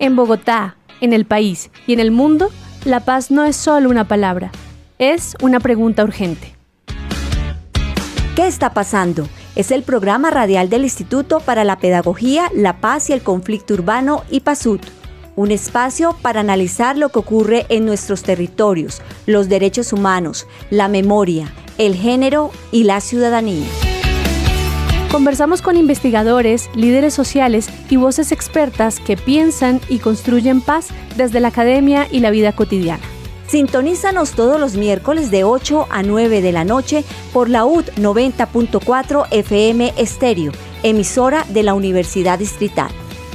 En Bogotá, en el país y en el mundo, la paz no es solo una palabra, es una pregunta urgente. ¿Qué está pasando? Es el programa radial del Instituto para la Pedagogía, la Paz y el Conflicto Urbano, IPASUT. Un espacio para analizar lo que ocurre en nuestros territorios, los derechos humanos, la memoria, el género y la ciudadanía. Conversamos con investigadores, líderes sociales y voces expertas que piensan y construyen paz desde la academia y la vida cotidiana. Sintonízanos todos los miércoles de 8 a 9 de la noche por la UD 90.4 FM Estéreo, emisora de la Universidad Distrital.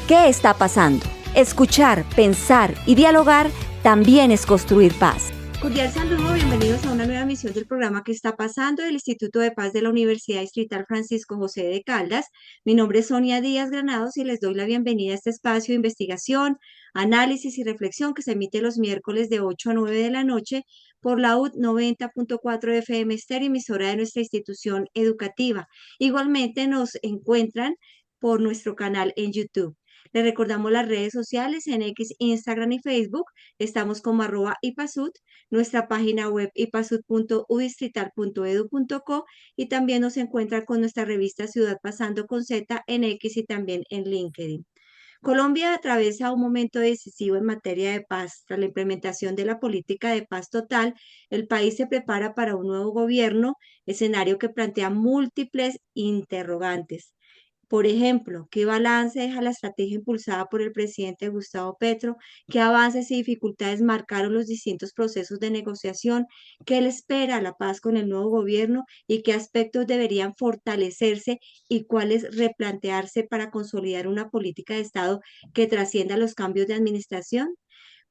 ¿Qué está pasando? Escuchar, pensar y dialogar también es construir paz. Cordial saludo, bienvenidos a una nueva emisión del programa que está pasando del Instituto de Paz de la Universidad Distrital Francisco José de Caldas. Mi nombre es Sonia Díaz Granados y les doy la bienvenida a este espacio de investigación, análisis y reflexión que se emite los miércoles de 8 a 9 de la noche por la UD 90.4 FM Estéreo, emisora de nuestra institución educativa. Igualmente nos encuentran por nuestro canal en YouTube. Les recordamos las redes sociales en X, Instagram y Facebook. Estamos como @ipasut, nuestra página web ipasut.udistrital.edu.co y también nos encuentran con nuestra revista Ciudad Pasando con Z en X y también en LinkedIn. Colombia atraviesa un momento decisivo en materia de paz. Tras la implementación de la política de paz total, el país se prepara para un nuevo gobierno, escenario que plantea múltiples interrogantes. Por ejemplo, ¿qué balance deja la estrategia impulsada por el presidente Gustavo Petro? ¿Qué avances y dificultades marcaron los distintos procesos de negociación? ¿Qué le espera a la paz con el nuevo gobierno? ¿Y qué aspectos deberían fortalecerse y cuáles replantearse para consolidar una política de Estado que trascienda los cambios de administración?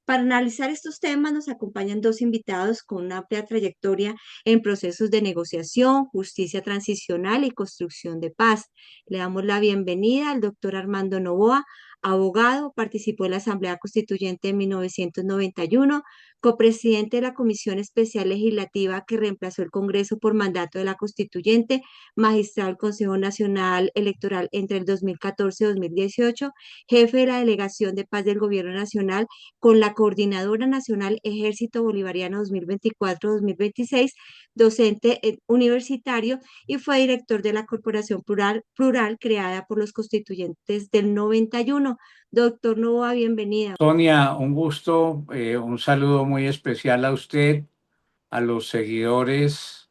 Para analizar estos temas nos acompañan dos invitados con una amplia trayectoria en procesos de negociación, justicia transicional y construcción de paz. Le damos la bienvenida al doctor Armando Noboa, abogado, participó en la Asamblea Constituyente en 1991, copresidente de la Comisión Especial Legislativa que reemplazó el Congreso por mandato de la Constituyente, magistrado del Consejo Nacional Electoral entre el 2014 y 2018, jefe de la Delegación de Paz del Gobierno Nacional con la Coordinadora Nacional Ejército Bolivariano 2024-2026, docente universitario y fue director de la Corporación Plural creada por los constituyentes del 91. Doctor Noboa, bienvenida. Sonia, un gusto, un saludo muy especial a usted, a los seguidores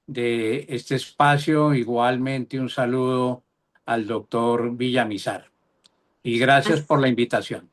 de este espacio, igualmente un saludo al doctor Villamizar. Y gracias por la invitación.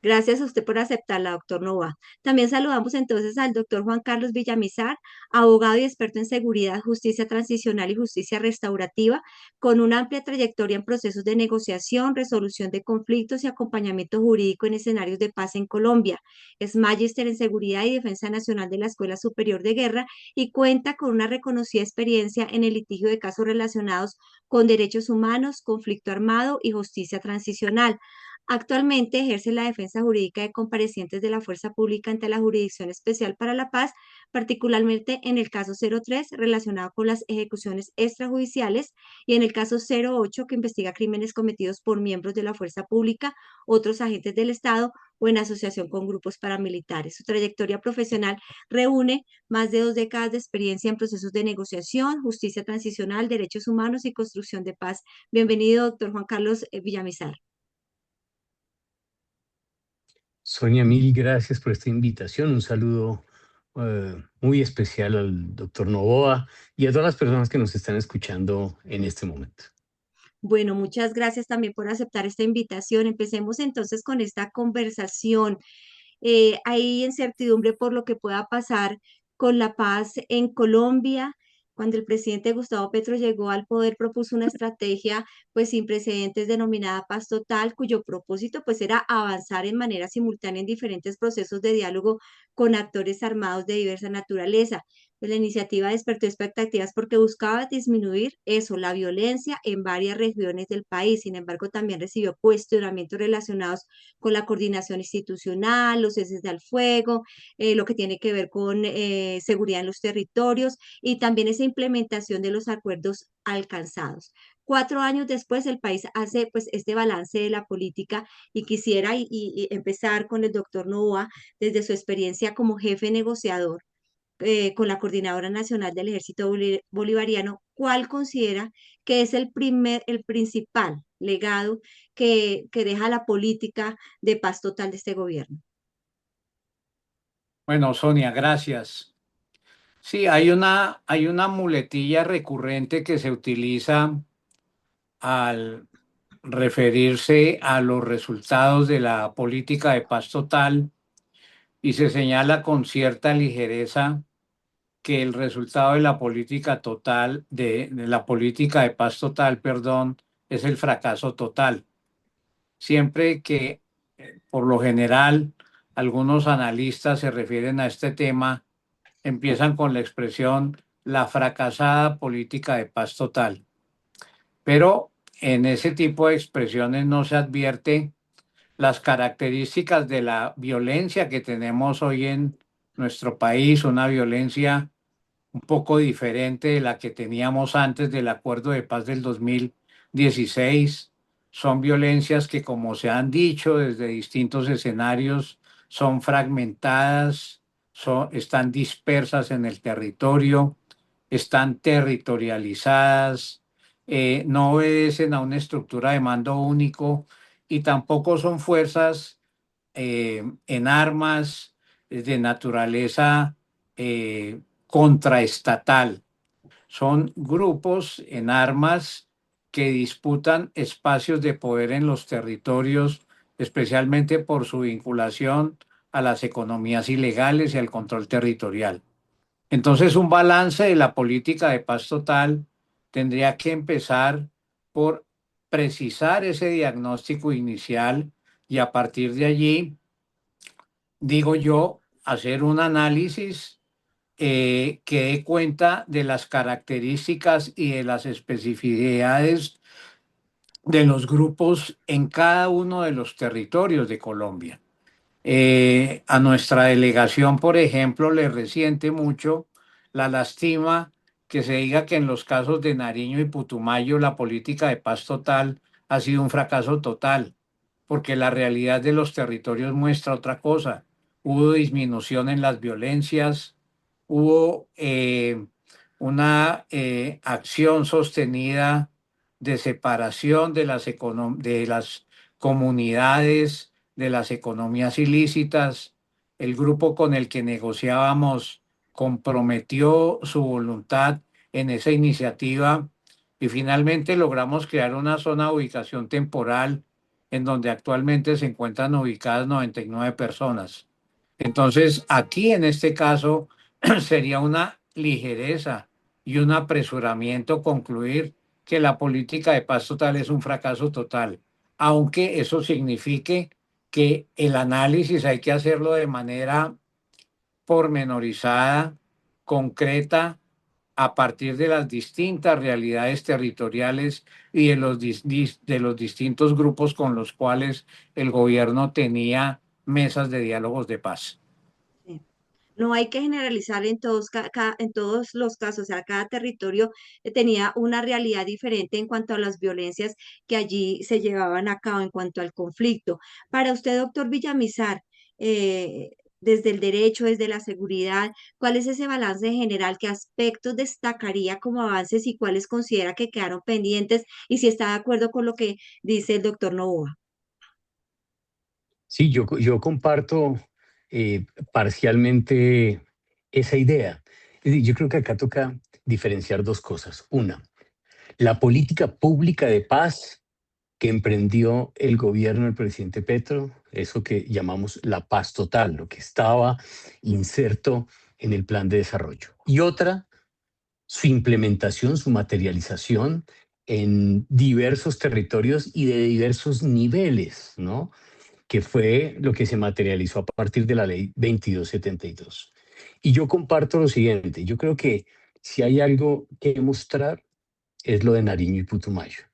Gracias a usted por aceptarla, doctor Noboa. También saludamos entonces al doctor Juan Carlos Villamizar, abogado y experto en seguridad, justicia transicional y justicia restaurativa, con una amplia trayectoria en procesos de negociación, resolución de conflictos y acompañamiento jurídico en escenarios de paz en Colombia. Es magíster en seguridad y defensa nacional de la Escuela Superior de Guerra y cuenta con una reconocida experiencia en el litigio de casos relacionados con derechos humanos, conflicto armado y justicia transicional. Actualmente ejerce la defensa jurídica de comparecientes de la fuerza pública ante la Jurisdicción Especial para la Paz, particularmente en el caso 03 relacionado con las ejecuciones extrajudiciales y en el caso 08 que investiga crímenes cometidos por miembros de la fuerza pública, otros agentes del Estado o en asociación con grupos paramilitares. Su trayectoria profesional reúne más de 2 décadas de experiencia en procesos de negociación, justicia transicional, derechos humanos y construcción de paz. Bienvenido, doctor Juan Carlos Villamizar. Sonia, mil gracias por esta invitación. Un saludo muy especial al doctor Noboa y a todas las personas que nos están escuchando en este momento. Bueno, muchas gracias también por aceptar esta invitación. Empecemos entonces con esta conversación. Hay incertidumbre por lo que pueda pasar con la paz en Colombia. Cuando el presidente Gustavo Petro llegó al poder, propuso una estrategia pues sin precedentes denominada Paz Total, cuyo propósito pues era avanzar en manera simultánea en diferentes procesos de diálogo con actores armados de diversa naturaleza. Pues la iniciativa despertó expectativas porque buscaba disminuir eso, la violencia en varias regiones del país. Sin embargo, también recibió cuestionamientos relacionados con la coordinación institucional, los ceses al fuego, lo que tiene que ver con seguridad en los territorios y también esa implementación de los acuerdos alcanzados. 4 años después el país hace pues este balance de la política y quisiera y empezar con el doctor Novoa desde su experiencia como jefe negociador con la Coordinadora Nacional del Ejército Bolivariano, ¿cuál considera que es el principal legado que deja la política de paz total de este gobierno? Bueno, Sonia, gracias. Sí, hay una muletilla recurrente que se utiliza al referirse a los resultados de la política de paz total y se señala con cierta ligereza que el resultado de la política total, de la política de paz total, perdón, es el fracaso total. Siempre que, por lo general, algunos analistas se refieren a este tema, empiezan con la expresión la fracasada política de paz total. Pero en ese tipo de expresiones no se advierte las características de la violencia que tenemos hoy en nuestro país, una violencia un poco diferente de la que teníamos antes del acuerdo de paz del 2016. Son violencias que, como se han dicho desde distintos escenarios, son fragmentadas, están dispersas en el territorio, están territorializadas, no obedecen a una estructura de mando único y tampoco son fuerzas en armas de naturaleza contraestatal. Son grupos en armas que disputan espacios de poder en los territorios, especialmente por su vinculación a las economías ilegales y al control territorial. Entonces, un balance de la política de paz total tendría que empezar por precisar ese diagnóstico inicial y a partir de allí, digo yo, hacer un análisis que dé cuenta de las características y de las especificidades de los grupos en cada uno de los territorios de Colombia. A nuestra delegación, por ejemplo, le resiente mucho la lastima que se diga que en los casos de Nariño y Putumayo la política de paz total ha sido un fracaso total, porque la realidad de los territorios muestra otra cosa. Hubo disminución en las violencias, hubo una acción sostenida de separación de de las comunidades, de las economías ilícitas. El grupo con el que negociábamos comprometió su voluntad en esa iniciativa y finalmente logramos crear una zona de ubicación temporal en donde actualmente se encuentran ubicadas 99 personas. Entonces, aquí en este caso sería una ligereza y un apresuramiento concluir que la política de paz total es un fracaso total, aunque eso signifique que el análisis hay que hacerlo de manera pormenorizada, concreta, a partir de las distintas realidades territoriales y de los distintos grupos con los cuales el gobierno tenía mesas de diálogos de paz. Sí. No hay que generalizar en en todos los casos, o sea, cada territorio tenía una realidad diferente en cuanto a las violencias que allí se llevaban a cabo, en cuanto al conflicto. Para usted, doctor Villamizar, eh, desde el derecho, desde la seguridad, ¿cuál es ese balance general? ¿Qué aspectos destacaría como avances y cuáles considera que quedaron pendientes? Y si está de acuerdo con lo que dice el doctor Novoa. Sí, yo comparto parcialmente esa idea. Es decir, yo creo que acá toca diferenciar dos cosas. Una, la política pública de paz que emprendió el gobierno del presidente Petro, eso que llamamos la paz total, lo que estaba inserto en el plan de desarrollo. Y otra, su implementación, su materialización en diversos territorios y de diversos niveles, ¿no? Que fue lo que se materializó a partir de la ley 2272. Y yo comparto lo siguiente, yo creo que si hay algo que mostrar es lo de Nariño y Putumayo,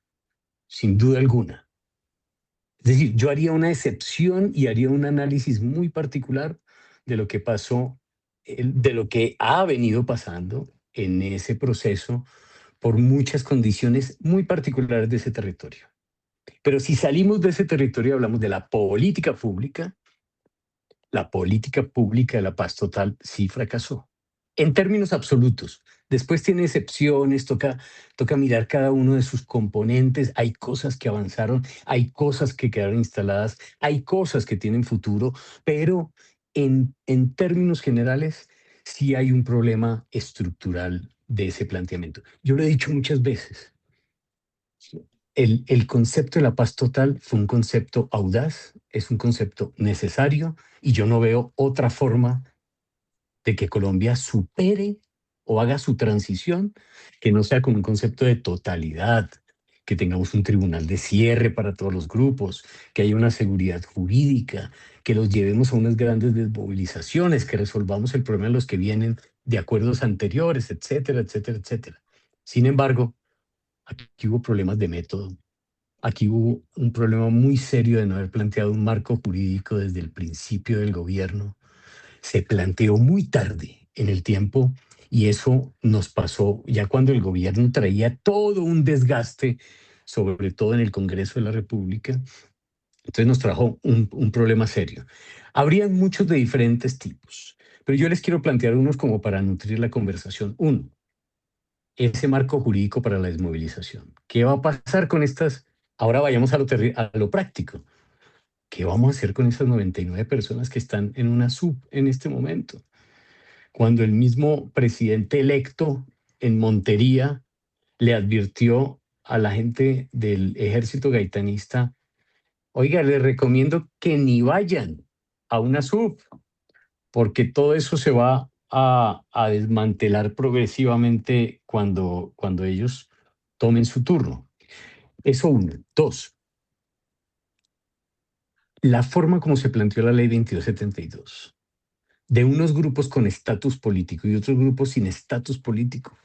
sin duda alguna. Es decir, yo haría una excepción y haría un análisis muy particular de lo que pasó, de lo que ha venido pasando en ese proceso por muchas condiciones muy particulares de ese territorio. Pero si salimos de ese territorio y hablamos de la política pública de la paz total sí fracasó. En términos absolutos. Después tiene excepciones, toca mirar cada uno de sus componentes. Hay cosas que avanzaron, hay cosas que quedaron instaladas, hay cosas que tienen futuro, pero en términos generales sí hay un problema estructural de ese planteamiento. Yo lo he dicho muchas veces. El concepto de la paz total fue un concepto audaz, es un concepto necesario y yo no veo otra forma de que Colombia supere o haga su transición que no sea con un concepto de totalidad, que tengamos un tribunal de cierre para todos los grupos, que haya una seguridad jurídica, que los llevemos a unas grandes desmovilizaciones, que resolvamos el problema de los que vienen de acuerdos anteriores, etcétera, etcétera, etcétera. Sin embargo, aquí hubo problemas de método. Aquí hubo un problema muy serio de no haber planteado un marco jurídico desde el principio del gobierno. Se planteó muy tarde en el tiempo y eso nos pasó ya cuando el gobierno traía todo un desgaste, sobre todo en el Congreso de la República. Entonces nos trajo un problema serio. Habrían muchos de diferentes tipos, pero yo les quiero plantear unos como para nutrir la conversación. Uno, ese marco jurídico para la desmovilización. ¿Qué va a pasar con estas? Ahora vayamos a lo práctico. ¿Qué vamos a hacer con esas 99 personas que están en una sub en este momento? Cuando el mismo presidente electo en Montería le advirtió a la gente del ejército gaitanista, oiga, les recomiendo que ni vayan a una sub, porque todo eso se va a desmantelar progresivamente cuando ellos tomen su turno. Eso uno. Dos, la forma como se planteó la ley 2272, de unos grupos con estatus político y otros grupos sin estatus político,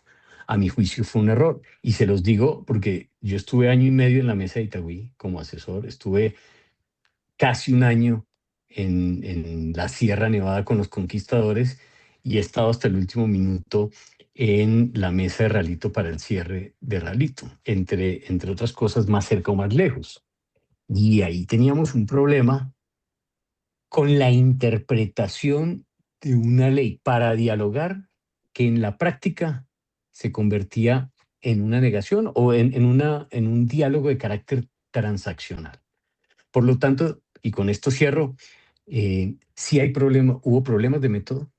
a mi juicio fue un error. Y se los digo porque yo estuve año y medio en la mesa de Itagüí como asesor, estuve casi un año en la Sierra Nevada con los conquistadores y he estado hasta el último minuto en la mesa de Ralito para el cierre de Ralito, entre otras cosas más cerca o más lejos. Y ahí teníamos un problema con la interpretación de una ley para dialogar que en la práctica se convertía en una negación o en un diálogo de carácter transaccional. Por lo tanto, y con esto cierro, sí hay hubo problemas de método,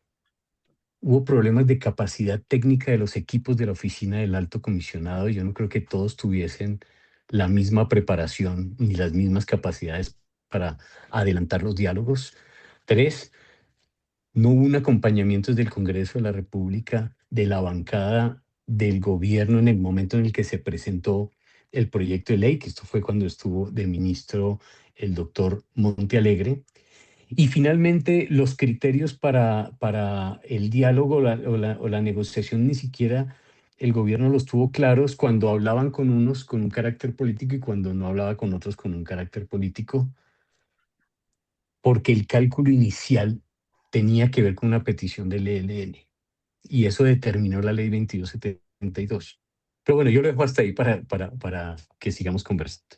hubo problemas de capacidad técnica de los equipos de la oficina del alto comisionado. Yo no creo que todos tuviesen la misma preparación ni las mismas capacidades para adelantar los diálogos. Tres, no hubo un acompañamiento desde el Congreso de la República, de la bancada del gobierno en el momento en el que se presentó el proyecto de ley, que esto fue cuando estuvo de ministro el doctor Montealegre. Y finalmente, los criterios para el diálogo o la negociación, ni siquiera el gobierno los tuvo claros cuando hablaban con unos con un carácter político y cuando no hablaba con otros con un carácter político, porque el cálculo inicial tenía que ver con una petición del ELN y eso determinó la ley 2272. Pero bueno, yo lo dejo hasta ahí para que sigamos conversando.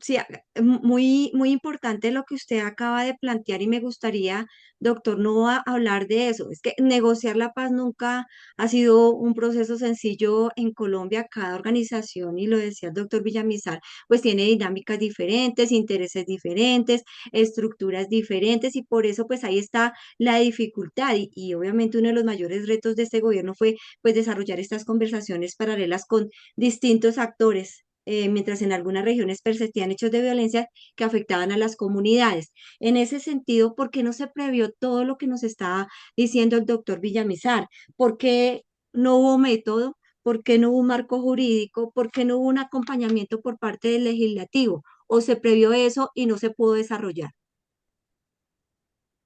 Sí, muy, muy importante lo que usted acaba de plantear y me gustaría, doctor Nova, hablar de eso. Es que negociar la paz nunca ha sido un proceso sencillo en Colombia. Cada organización, y lo decía el doctor Villamizar, pues tiene dinámicas diferentes, intereses diferentes, estructuras diferentes y por eso pues ahí está la dificultad y obviamente uno de los mayores retos de este gobierno fue pues desarrollar estas conversaciones paralelas con distintos actores mientras en algunas regiones persistían hechos de violencia que afectaban a las comunidades. En ese sentido, ¿por qué no se previó todo lo que nos estaba diciendo el doctor Villamizar? ¿Por qué no hubo método? ¿Por qué no hubo un marco jurídico? ¿Por qué no hubo un acompañamiento por parte del legislativo? ¿O se previó eso y no se pudo desarrollar?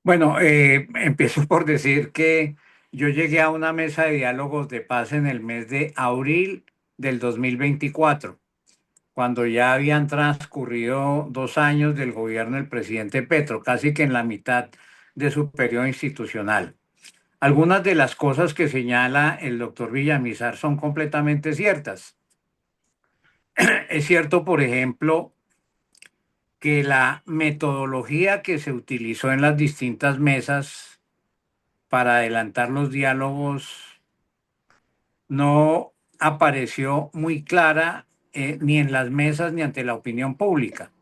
Bueno, empiezo por decir que yo llegué a una mesa de diálogos de paz en el mes de abril del 2024, cuando ya habían transcurrido 2 años del gobierno del presidente Petro, casi que en la mitad de su periodo institucional. algunas de las cosas que señala el doctor Villamizar son completamente ciertas. Es cierto, por ejemplo, que la metodología que se utilizó en las distintas mesas para adelantar los diálogos no apareció muy clara ni en las mesas ni ante la opinión pública.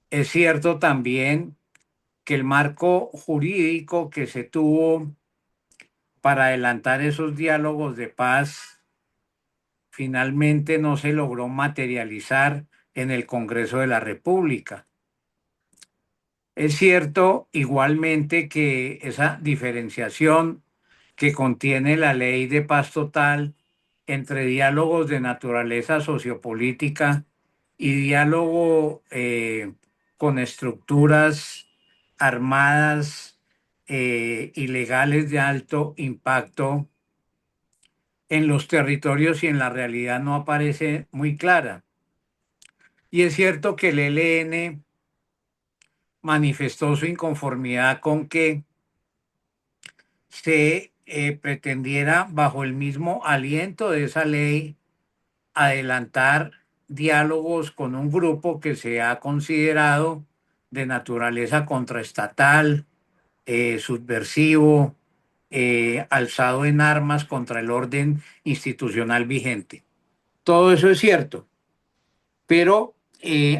Es cierto también que el marco jurídico que se tuvo para adelantar esos diálogos de paz finalmente no se logró materializar en el Congreso de la República. Es cierto igualmente que esa diferenciación que contiene la ley de paz total entre diálogos de naturaleza sociopolítica y diálogo con estructuras armadas y legales de alto impacto en los territorios y en la realidad no aparece muy clara. Y es cierto que el ELN manifestó su inconformidad con que se pretendiera, bajo el mismo aliento de esa ley, adelantar diálogos con un grupo que se ha considerado de naturaleza contraestatal, subversivo, alzado en armas contra el orden institucional vigente. Todo eso es cierto, pero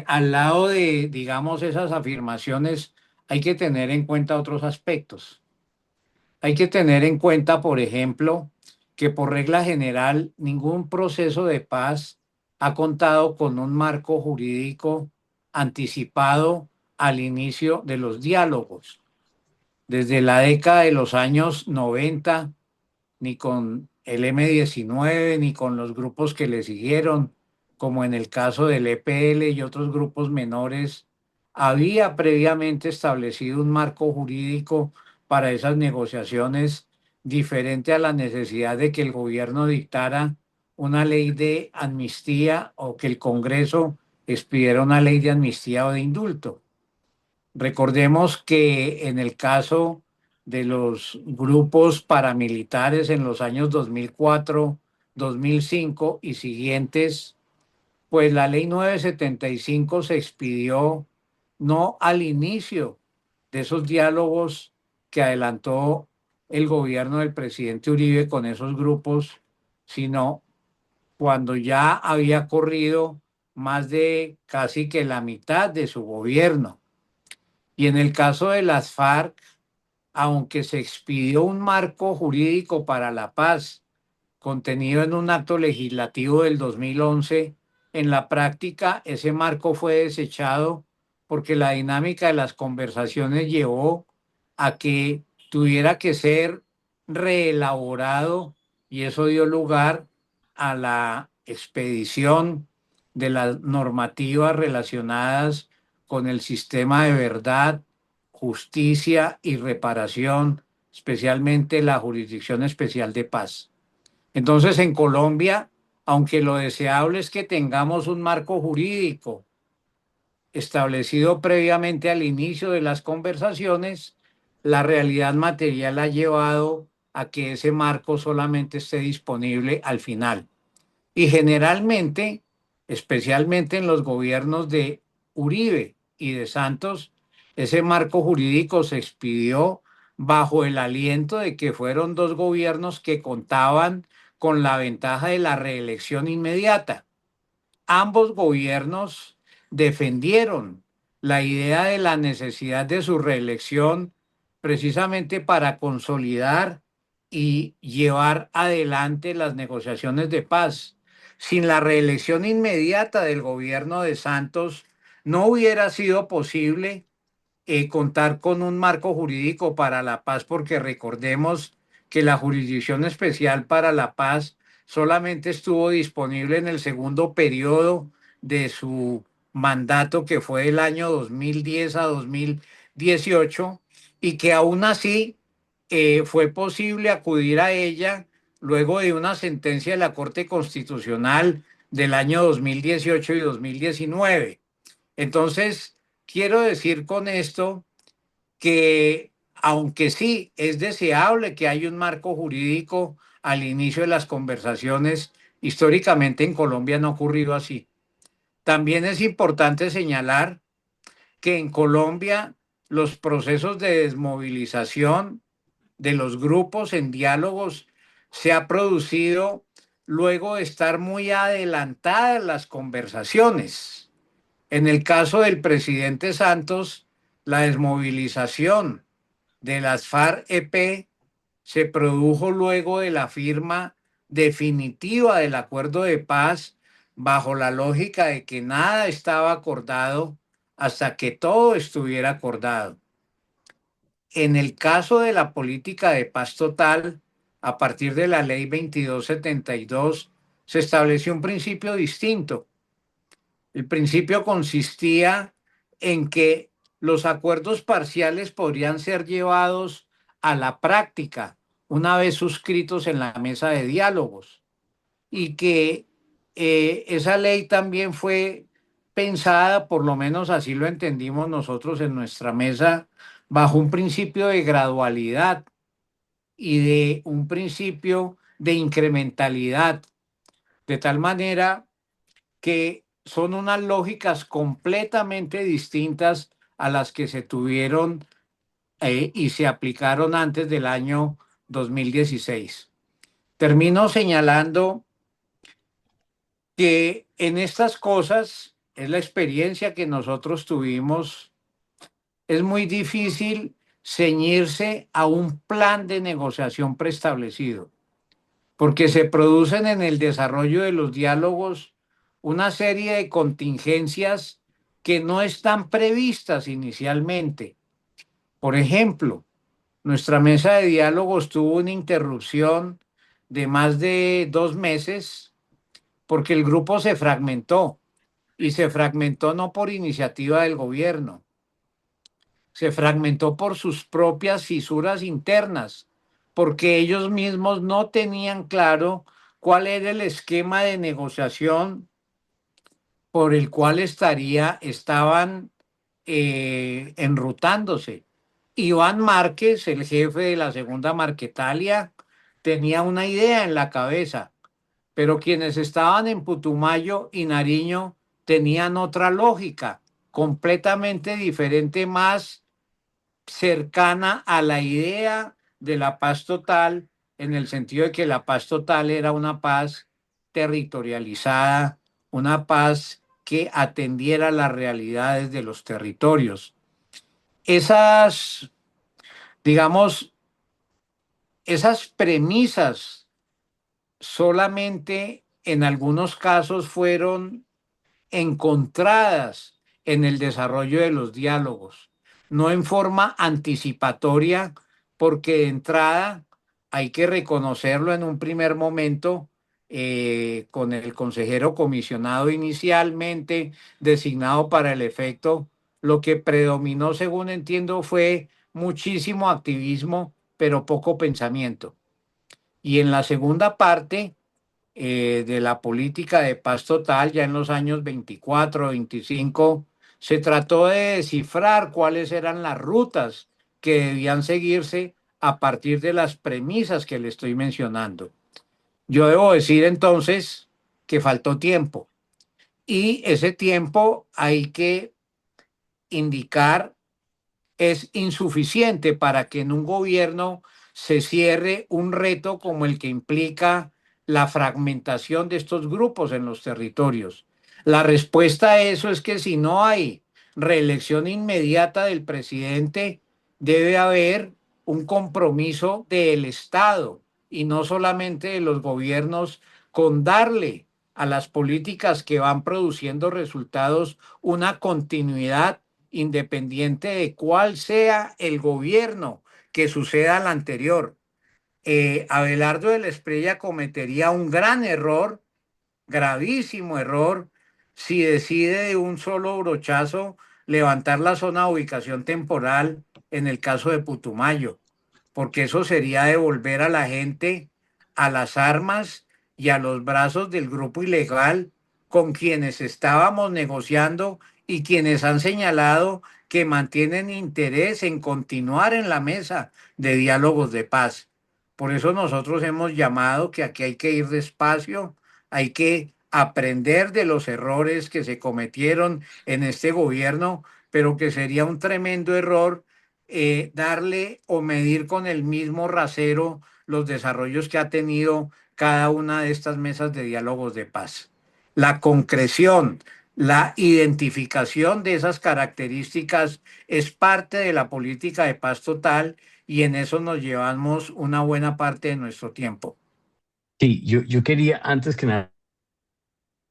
al lado de, digamos, esas afirmaciones hay que tener en cuenta otros aspectos. Hay que tener en cuenta, por ejemplo, que por regla general ningún proceso de paz ha contado con un marco jurídico anticipado al inicio de los diálogos. Desde la década de los años 90, ni con el M-19, ni con los grupos que le siguieron, como en el caso del EPL y otros grupos menores, había previamente establecido un marco jurídico para esas negociaciones diferente a la necesidad de que el gobierno dictara una ley de amnistía o que el Congreso expidiera una ley de amnistía o de indulto. Recordemos que en el caso de los grupos paramilitares en los años 2004, 2005 y siguientes, pues la ley 975 se expidió no al inicio de esos diálogos que adelantó el gobierno del presidente Uribe con esos grupos, sino cuando ya había corrido más de casi que la mitad de su gobierno. Y en el caso de las FARC, aunque se expidió un marco jurídico para la paz contenido en un acto legislativo del 2011, en la práctica ese marco fue desechado porque la dinámica de las conversaciones llevó a que tuviera que ser reelaborado y eso dio lugar a la expedición de las normativas relacionadas con el sistema de verdad, justicia y reparación, especialmente la Jurisdicción Especial de Paz. Entonces, en Colombia, aunque lo deseable es que tengamos un marco jurídico establecido previamente al inicio de las conversaciones, la realidad material ha llevado a que ese marco solamente esté disponible al final. Y generalmente, especialmente en los gobiernos de Uribe y de Santos, ese marco jurídico se expidió bajo el aliento de que fueron dos gobiernos que contaban con la ventaja de la reelección inmediata. Ambos gobiernos defendieron la idea de la necesidad de su reelección precisamente para consolidar y llevar adelante las negociaciones de paz. Sin la reelección inmediata del gobierno de Santos, no hubiera sido posible contar con un marco jurídico para la paz, porque recordemos que la Jurisdicción Especial para la Paz solamente estuvo disponible en el segundo periodo de su mandato, que fue del año 2010 a 2018, y que aún así fue posible acudir a ella luego de una sentencia de la Corte Constitucional del año 2018 y 2019. Entonces, quiero decir con esto que aunque sí es deseable que haya un marco jurídico al inicio de las conversaciones, históricamente en Colombia no ha ocurrido así. También es importante señalar que en Colombia los procesos de desmovilización de los grupos en diálogos se ha producido luego de estar muy adelantadas las conversaciones. En el caso del presidente Santos, la desmovilización de las FARC-EP se produjo luego de la firma definitiva del acuerdo de paz bajo la lógica de que nada estaba acordado hasta que todo estuviera acordado. En el caso de la política de paz total, a partir de la ley 2272, se estableció un principio distinto. El principio consistía en que los acuerdos parciales podrían ser llevados a la práctica una vez suscritos en la mesa de diálogos y que esa ley también fue pensada, por lo menos así lo entendimos nosotros en nuestra mesa, bajo un principio de gradualidad y de un principio de incrementalidad, de tal manera que son unas lógicas completamente distintas a las que se tuvieron y se aplicaron antes del año 2016. Termino señalando que en estas cosas es la experiencia que nosotros tuvimos, es muy difícil ceñirse a un plan de negociación preestablecido, porque se producen en el desarrollo de los diálogos una serie de contingencias que no están previstas inicialmente. Por ejemplo, nuestra mesa de diálogos tuvo una interrupción de más de 2 meses porque el grupo se fragmentó y se fragmentó no por iniciativa del gobierno, se fragmentó por sus propias fisuras internas, porque ellos mismos no tenían claro cuál era el esquema de negociación por el cual estaban enrutándose. Iván Márquez, el jefe de la segunda Marquetalia, tenía una idea en la cabeza, pero quienes estaban en Putumayo y Nariño tenían otra lógica, completamente diferente, más cercana a la idea de la paz total, en el sentido de que la paz total era una paz territorializada, una paz que atendiera las realidades de los territorios. Esas, digamos, esas premisas solamente en algunos casos fueron encontradas en el desarrollo de los diálogos, no en forma anticipatoria, porque de entrada hay que reconocerlo en un primer momento, con el consejero comisionado inicialmente designado para el efecto, lo que predominó, según entiendo, fue muchísimo activismo, pero poco pensamiento. Y en la segunda parte, de la política de paz total, ya en los años 24, 25, se trató de descifrar cuáles eran las rutas que debían seguirse a partir de las premisas que le estoy mencionando. Yo debo decir entonces que faltó tiempo y ese tiempo hay que indicar es insuficiente para que en un gobierno se cierre un reto como el que implica la fragmentación de estos grupos en los territorios. La respuesta a eso es que si no hay reelección inmediata del presidente, debe haber un compromiso del Estado y no solamente de los gobiernos con darle a las políticas que van produciendo resultados una continuidad independiente de cuál sea el gobierno que suceda al anterior. Abelardo de la Espriella cometería un gran error, gravísimo error, si decide de un solo brochazo levantar la zona de ubicación temporal en el caso de Putumayo, porque eso sería devolver a la gente a las armas y a los brazos del grupo ilegal con quienes estábamos negociando y quienes han señalado que mantienen interés en continuar en la mesa de diálogos de paz. Por eso nosotros hemos llamado que aquí hay que ir despacio, hay que aprender de los errores que se cometieron en este gobierno, pero que sería un tremendo error darle o medir con el mismo rasero los desarrollos que ha tenido cada una de estas mesas de diálogos de paz. La concreción, la identificación de esas características es parte de la política de paz total y en eso nos llevamos una buena parte de nuestro tiempo. Sí, yo quería antes que nada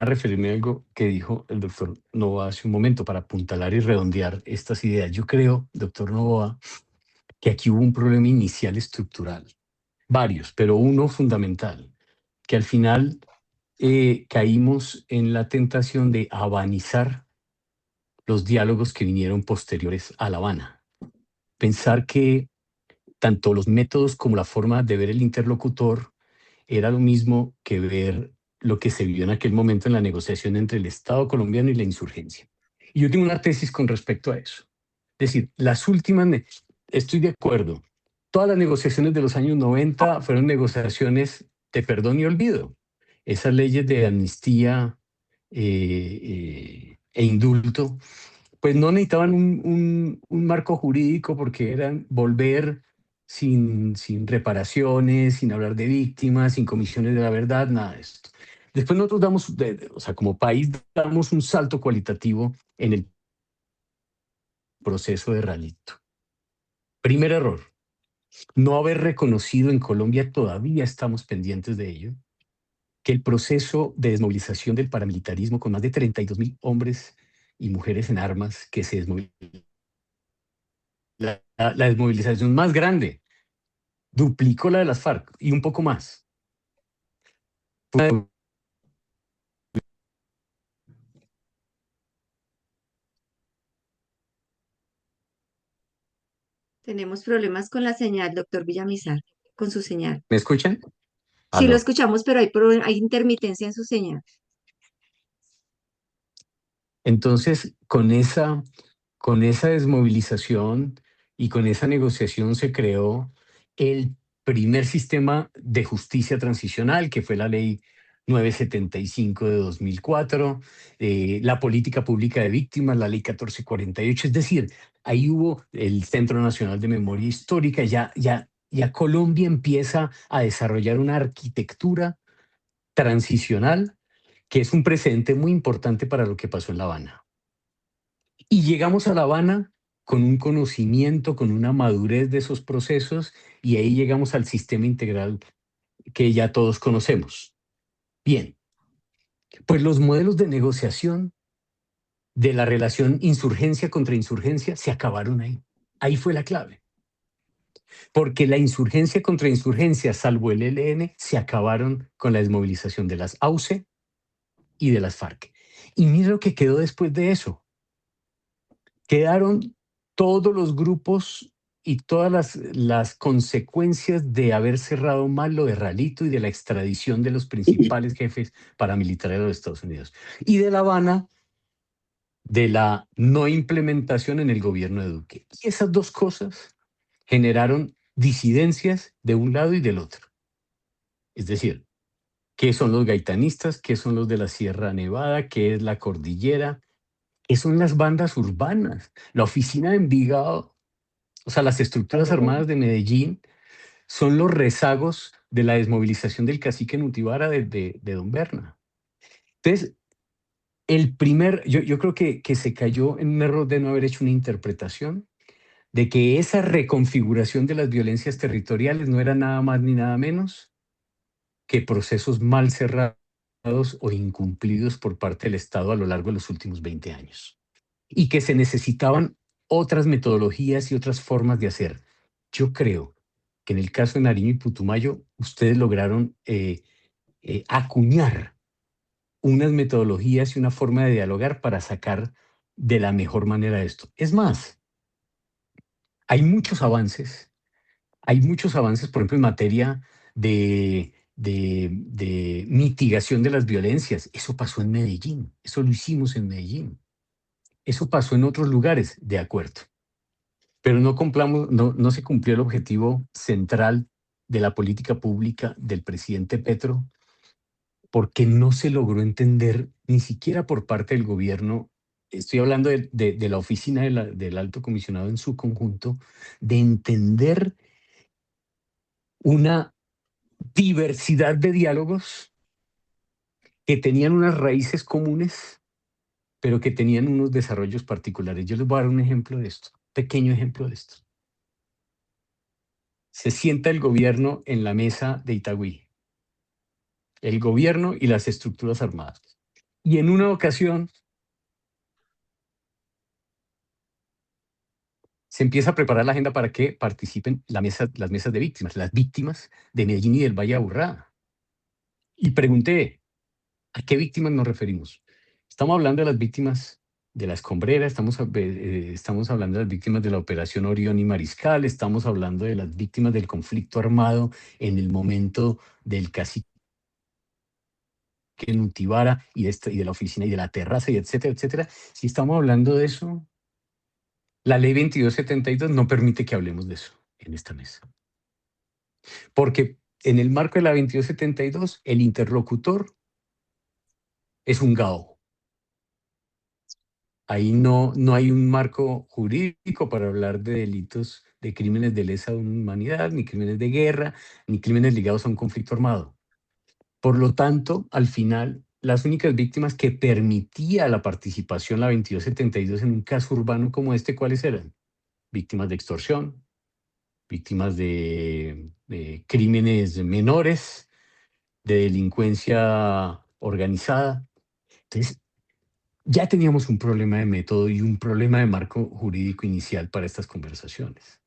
referirme a algo que dijo el doctor Novoa hace un momento para apuntalar y redondear estas ideas. Yo creo, doctor Novoa, que aquí hubo un problema inicial estructural, varios, pero uno fundamental, que al final caímos en la tentación de abanizar los diálogos que vinieron posteriores a La Habana. Pensar que tanto los métodos como la forma de ver el interlocutor era lo mismo que ver lo que se vio en aquel momento en la negociación entre el Estado colombiano y la insurgencia. Y yo tengo una tesis con respecto a eso. Es decir, estoy de acuerdo, todas las negociaciones de los años 90 fueron negociaciones de perdón y olvido. Esas leyes de amnistía e indulto, pues no necesitaban un marco jurídico porque eran volver sin reparaciones, sin hablar de víctimas, sin comisiones de la verdad, nada de esto. Después nosotros o sea, como país damos un salto cualitativo en el proceso de Ralito. Primer error, no haber reconocido en Colombia, todavía estamos pendientes de ello, que el proceso de desmovilización del paramilitarismo con más de 32.000 hombres y mujeres en armas que se desmovilizaron, la desmovilización más grande, duplicó la de las FARC y un poco más. Tenemos problemas con la señal, doctor Villamizar, con su señal. ¿Me escuchan? Sí lo Aló. escuchamos, pero hay intermitencia en su señal. Entonces, con esa desmovilización y con esa negociación se creó el primer sistema de justicia transicional, que fue la ley 975 de 2004, la política pública de víctimas, la ley 1448, es decir, ahí hubo el Centro Nacional de Memoria Histórica, ya Colombia empieza a desarrollar una arquitectura transicional que es un precedente muy importante para lo que pasó en La Habana. Y llegamos a La Habana con un conocimiento, con una madurez de esos procesos, y ahí llegamos al sistema integral que ya todos conocemos. Bien, pues los modelos de negociación de la relación insurgencia contra insurgencia se acabaron ahí. Ahí fue la clave. Porque la insurgencia contra insurgencia, salvo el ELN, se acabaron con la desmovilización de las AUCE y de las FARC. Y mira lo que quedó después de eso. Quedaron todos los grupos y todas las consecuencias de haber cerrado mal lo de Ralito y de la extradición de los principales jefes paramilitares de los Estados Unidos. Y de La Habana, de la no implementación en el gobierno de Duque. Y esas dos cosas generaron disidencias de un lado y del otro. Es decir, ¿qué son los gaitanistas? ¿Qué son los de la Sierra Nevada? ¿Qué es la cordillera? ¿Qué son las bandas urbanas? La oficina de Envigado, o sea, las estructuras armadas de Medellín son los rezagos de la desmovilización del cacique Nutibara de Don Berna. Entonces, yo creo que se cayó en un error de no haber hecho una interpretación de que esa reconfiguración de las violencias territoriales no era nada más ni nada menos que procesos mal cerrados o incumplidos por parte del Estado a lo largo de los últimos 20 años. Y que se necesitaban otras metodologías y otras formas de hacer. Yo creo que en el caso de Nariño y Putumayo, ustedes lograron acuñar unas metodologías y una forma de dialogar para sacar de la mejor manera esto. Es más, hay muchos avances, por ejemplo, en materia de de mitigación de las violencias. Eso pasó en Medellín, eso lo hicimos en Medellín. Eso pasó en otros lugares, de acuerdo. Pero no se cumplió el objetivo central de la política pública del presidente Petro, porque no se logró entender ni siquiera por parte del gobierno. Estoy hablando de la oficina del alto comisionado en su conjunto, de entender una diversidad de diálogos que tenían unas raíces comunes, pero que tenían unos desarrollos particulares. Yo les voy a dar un ejemplo de esto, pequeño ejemplo de esto. Se sienta el gobierno en la mesa de Itagüí, el gobierno y las estructuras armadas. Y en una ocasión se empieza a preparar la agenda para que participen las mesas de víctimas, las víctimas de Medellín y del Valle de Aburrá. Y pregunté, ¿a qué víctimas nos referimos? Estamos hablando de las víctimas de la Escombrera, estamos hablando de las víctimas de la Operación Orión y Mariscal, estamos hablando de las víctimas del conflicto armado en el momento del cacique en Utibara y de la oficina y de la terraza y etcétera, etcétera. Si estamos hablando de eso, la ley 2272 no permite que hablemos de eso en esta mesa. Porque en el marco de la 2272, el interlocutor es un GAO. Ahí no hay un marco jurídico para hablar de delitos, de crímenes de lesa humanidad, ni crímenes de guerra, ni crímenes ligados a un conflicto armado. Por lo tanto, al final, las únicas víctimas que permitía la participación la 2272 en un caso urbano como este, ¿cuáles eran? Víctimas de extorsión, víctimas de crímenes menores, de delincuencia organizada. Entonces, ya teníamos un problema de método y un problema de marco jurídico inicial para estas conversaciones.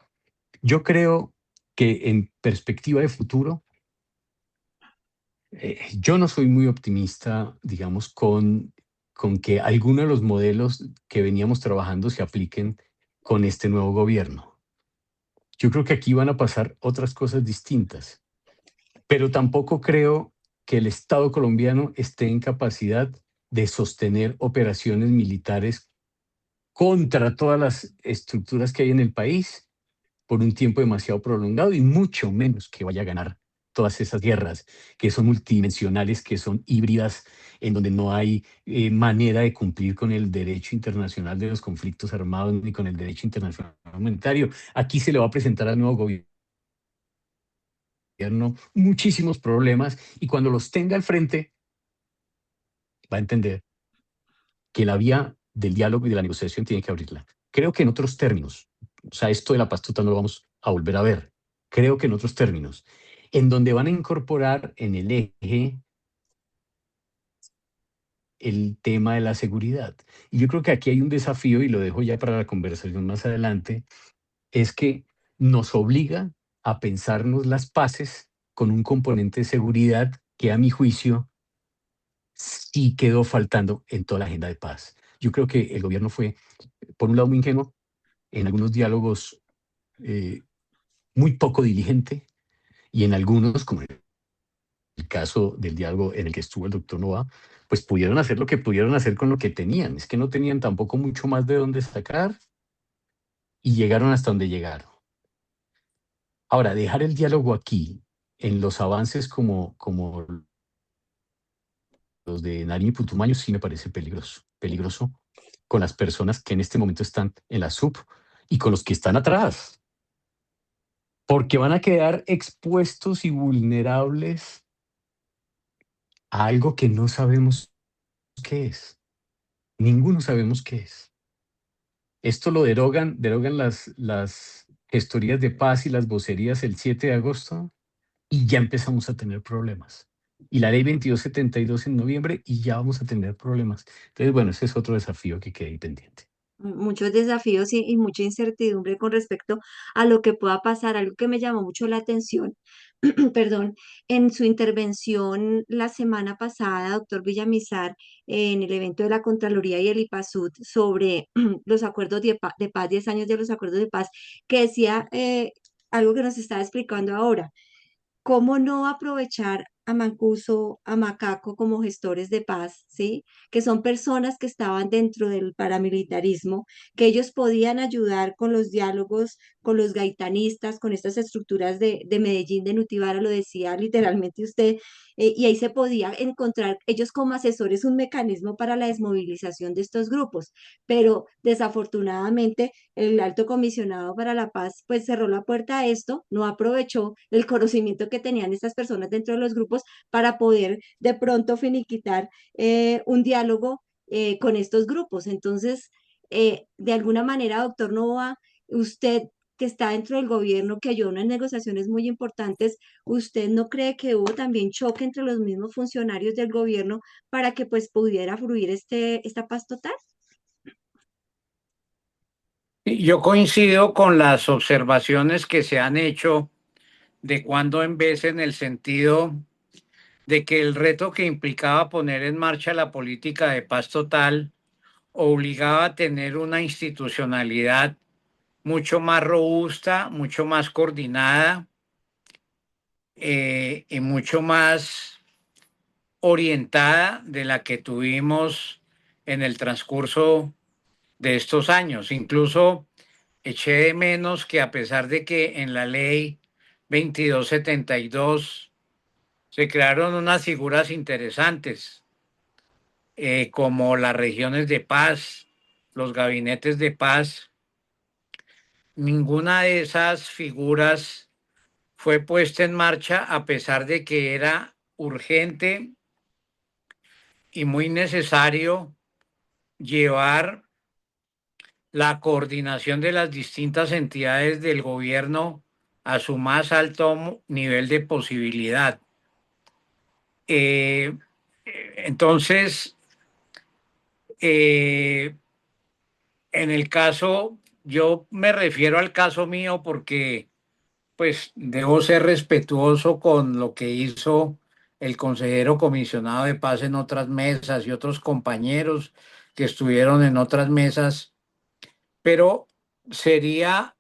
Yo creo que en perspectiva de futuro, yo no soy muy optimista, digamos, con que algunos de los modelos que veníamos trabajando se apliquen con este nuevo gobierno. Yo creo que aquí van a pasar otras cosas distintas, pero tampoco creo que el Estado colombiano esté en capacidad de sostener operaciones militares contra todas las estructuras que hay en el país por un tiempo demasiado prolongado y mucho menos que vaya a ganar todas esas guerras que son multidimensionales, que son híbridas, en donde no hay manera de cumplir con el derecho internacional de los conflictos armados ni con el derecho internacional humanitario. Aquí se le va a presentar al nuevo gobierno muchísimos problemas y cuando los tenga al frente va a entender que la vía del diálogo y de la negociación tiene que abrirla. Creo que en otros términos, o sea, esto de la paz total no lo vamos a volver a ver. Creo que en otros términos, en donde van a incorporar en el eje el tema de la seguridad. Y yo creo que aquí hay un desafío, y lo dejo ya para la conversación más adelante, es que nos obliga a pensarnos las paces con un componente de seguridad que a mi juicio sí quedó faltando en toda la agenda de paz. Yo creo que el gobierno fue, por un lado, muy ingenuo, en algunos diálogos muy poco diligente, y en algunos, como el caso del diálogo en el que estuvo el doctor Novoa, pues pudieron hacer lo que pudieron hacer con lo que tenían. Es que no tenían tampoco mucho más de dónde sacar y llegaron hasta donde llegaron. Ahora, dejar el diálogo aquí, en los avances como los de Nariño y Putumayo, sí me parece peligroso. Peligroso con las personas que en este momento están en la sub y con los que están atrás. Porque van a quedar expuestos y vulnerables a algo que no sabemos qué es. Ninguno sabemos qué es. Esto lo derogan las gestorías de paz y las vocerías el 7 de agosto y ya empezamos a tener problemas. Y la ley 2272 en noviembre y ya vamos a tener problemas. Entonces, bueno, ese es otro desafío que queda ahí pendiente. Muchos desafíos y mucha incertidumbre con respecto a lo que pueda pasar. Algo que me llamó mucho la atención, perdón, en su intervención la semana pasada, doctor Villamizar, en el evento de la Contraloría y el IPASUD sobre los acuerdos de paz, 10 años de los acuerdos de paz, que decía algo que nos está explicando ahora. ¿Cómo no aprovechar a Mancuso, a Macaco como gestores de paz, ¿sí? Que son personas que estaban dentro del paramilitarismo, que ellos podían ayudar con los diálogos, con los gaitanistas, con estas estructuras de Medellín, de Nutibara, lo decía literalmente usted, y ahí se podía encontrar ellos como asesores un mecanismo para la desmovilización de estos grupos, pero desafortunadamente el alto comisionado para la paz pues cerró la puerta a esto, no aprovechó el conocimiento que tenían estas personas dentro de los grupos para poder de pronto finiquitar un diálogo con estos grupos. Entonces, de alguna manera, doctor Nova, usted que está dentro del gobierno, que ayudó en unas negociaciones muy importantes, ¿usted no cree que hubo también choque entre los mismos funcionarios del gobierno para que pues pudiera fluir esta paz total? Yo coincido con las observaciones que se han hecho de cuando en vez, en el sentido de que el reto que implicaba poner en marcha la política de paz total obligaba a tener una institucionalidad mucho más robusta, mucho más coordinada y mucho más orientada de la que tuvimos en el transcurso de estos años. Incluso eché de menos que, a pesar de que en la ley 2272 se crearon unas figuras interesantes, como las regiones de paz, los gabinetes de paz, ninguna de esas figuras fue puesta en marcha, a pesar de que era urgente y muy necesario llevar la coordinación de las distintas entidades del gobierno a su más alto nivel de posibilidad. Eh, entonces, en el caso, yo me refiero al caso mío porque pues debo ser respetuoso con lo que hizo el consejero comisionado de paz en otras mesas y otros compañeros que estuvieron en otras mesas, pero sería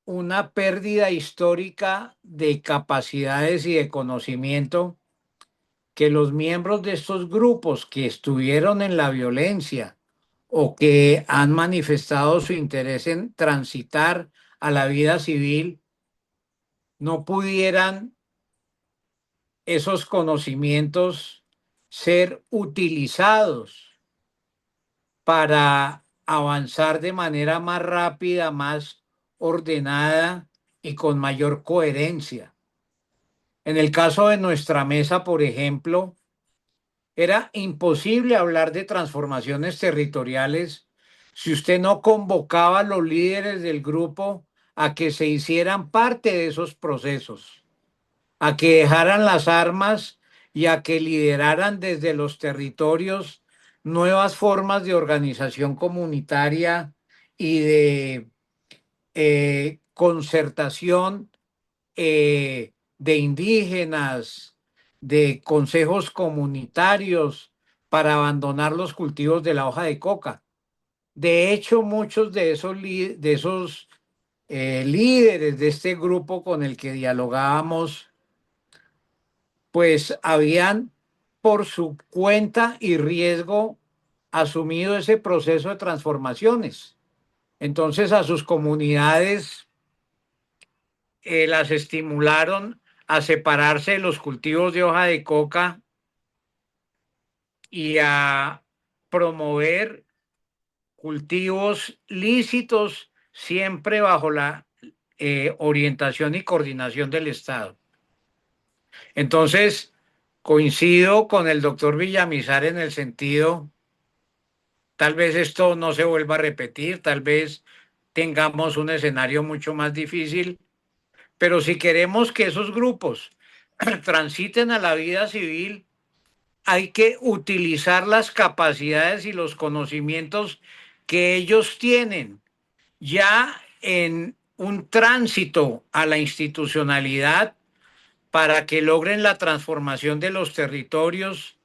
una pérdida histórica de capacidades y de conocimiento que los miembros de estos grupos que estuvieron en la violencia o que han manifestado su interés en transitar a la vida civil no pudieran esos conocimientos ser utilizados para avanzar de manera más rápida, más ordenada y con mayor coherencia. En el caso de nuestra mesa, por ejemplo, era imposible hablar de transformaciones territoriales si usted no convocaba a los líderes del grupo a que se hicieran parte de esos procesos, a que dejaran las armas y a que lideraran desde los territorios nuevas formas de organización comunitaria y de concertación de indígenas, de consejos comunitarios para abandonar los cultivos de la hoja de coca. De hecho, muchos de esos líderes de este grupo con el que dialogábamos, pues habían por su cuenta y riesgo asumido ese proceso de transformaciones. Entonces a sus comunidades las estimularon a separarse de los cultivos de hoja de coca y a promover cultivos lícitos siempre bajo la orientación y coordinación del Estado. Entonces, coincido con el doctor Villamizar en el sentido, tal vez esto no se vuelva a repetir, tal vez tengamos un escenario mucho más difícil, pero si queremos que esos grupos transiten a la vida civil, hay que utilizar las capacidades y los conocimientos que ellos tienen ya en un tránsito a la institucionalidad para que logren la transformación de los territorios,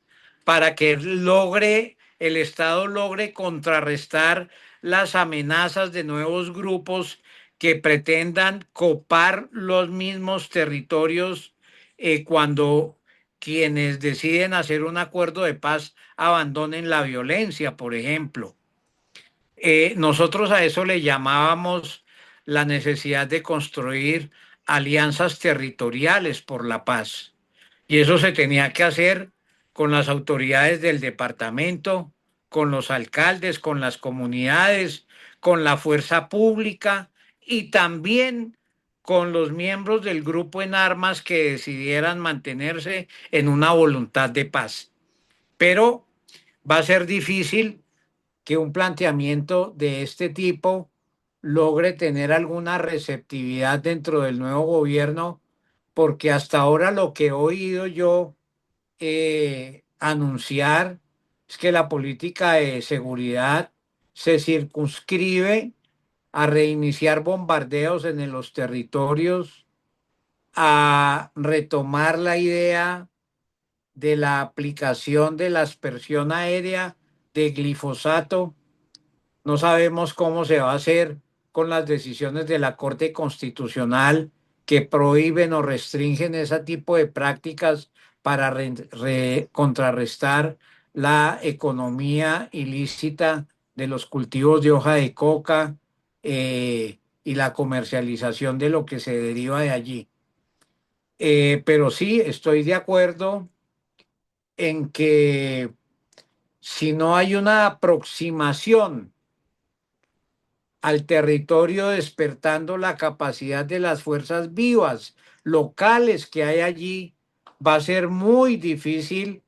para que el Estado logre contrarrestar las amenazas de nuevos grupos que pretendan copar los mismos territorios cuando quienes deciden hacer un acuerdo de paz abandonen la violencia, por ejemplo. Nosotros a eso le llamábamos la necesidad de construir alianzas territoriales por la paz. Y eso se tenía que hacer con las autoridades del departamento, con los alcaldes, con las comunidades, con la fuerza pública y también con los miembros del grupo en armas que decidieran mantenerse en una voluntad de paz. Pero va a ser difícil que un planteamiento de este tipo logre tener alguna receptividad dentro del nuevo gobierno, porque hasta ahora lo que he oído yo anunciar es que la política de seguridad se circunscribe a reiniciar bombardeos en los territorios, a retomar la idea de la aplicación de la aspersión aérea de glifosato. No sabemos cómo se va a hacer con las decisiones de la Corte Constitucional que prohíben o restringen ese tipo de prácticas para contrarrestar la economía ilícita de los cultivos de hoja de coca y la comercialización de lo que se deriva de allí. Pero sí, estoy de acuerdo en que si no hay una aproximación al territorio, despertando la capacidad de las fuerzas vivas locales que hay allí, va a ser muy difícil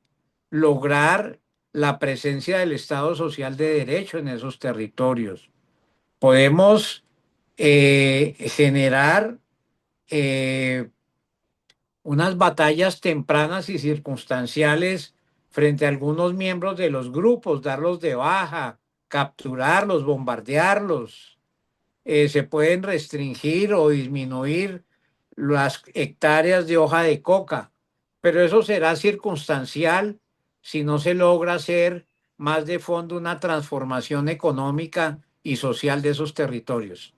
lograr la presencia del Estado Social de Derecho en esos territorios. Podemos generar unas batallas tempranas y circunstanciales frente a algunos miembros de los grupos, darlos de baja, capturarlos, bombardearlos. Se pueden restringir o disminuir las hectáreas de hoja de coca, pero eso será circunstancial si no se logra hacer más de fondo una transformación económica y social de esos territorios.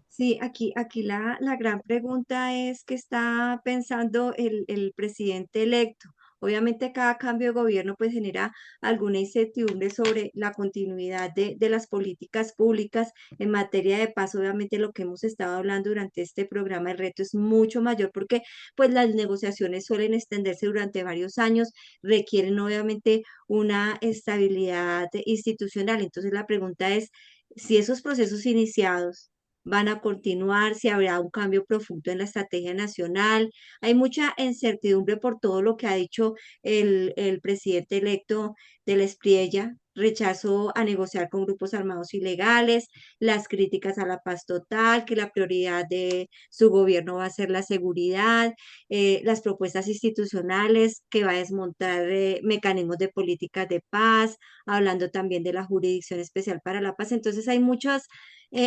Sí, aquí la gran pregunta es qué está pensando el presidente electo. Obviamente cada cambio de gobierno pues genera alguna incertidumbre sobre la continuidad de las políticas públicas en materia de paz. Obviamente lo que hemos estado hablando durante este programa, el reto es mucho mayor porque pues las negociaciones suelen extenderse durante varios años, requieren obviamente una estabilidad institucional. Entonces la pregunta es si esos procesos iniciados van a continuar, si habrá un cambio profundo en la estrategia nacional. Hay mucha incertidumbre por todo lo que ha dicho el presidente electo de la Espriella, rechazo a negociar con grupos armados ilegales, las críticas a la paz total, que la prioridad de su gobierno va a ser la seguridad, las propuestas institucionales, que va a desmontar mecanismos de políticas de paz, hablando también de la Jurisdicción Especial para la Paz. Entonces hay muchos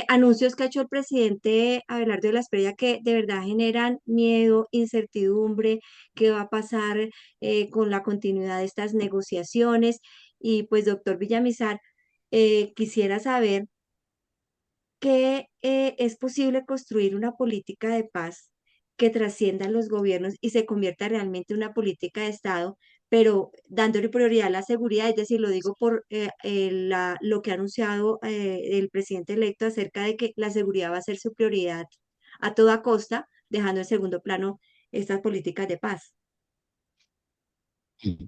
anuncios que ha hecho el presidente Abelardo de la Espriella que de verdad generan miedo, incertidumbre, qué va a pasar con la continuidad de estas negociaciones. Y pues, doctor Villamizar, quisiera saber que es posible construir una política de paz que trascienda los gobiernos y se convierta realmente en una política de Estado, pero dándole prioridad a la seguridad, es decir, lo digo por lo que ha anunciado el presidente electo acerca de que la seguridad va a ser su prioridad a toda costa, dejando en segundo plano estas políticas de paz. Sí,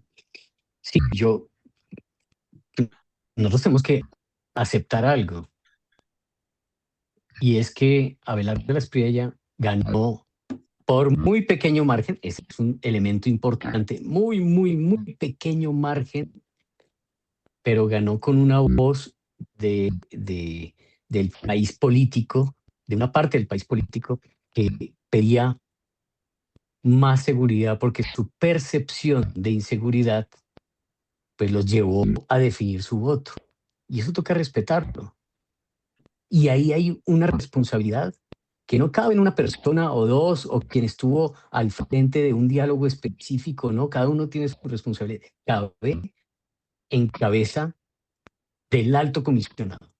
nosotros tenemos que aceptar algo, y es que Abelardo de la Espriella ganó por muy pequeño margen. Ese es un elemento importante, muy, muy, muy pequeño margen, pero ganó con una voz del país político, de una parte del país político que pedía más seguridad porque su percepción de inseguridad pues los llevó a definir su voto. Y eso toca respetarlo. Y ahí hay una responsabilidad que no cabe en una persona o dos o quien estuvo al frente de un diálogo específico, ¿no? Cada uno tiene su responsabilidad. Cabe en cabeza del alto comisionado.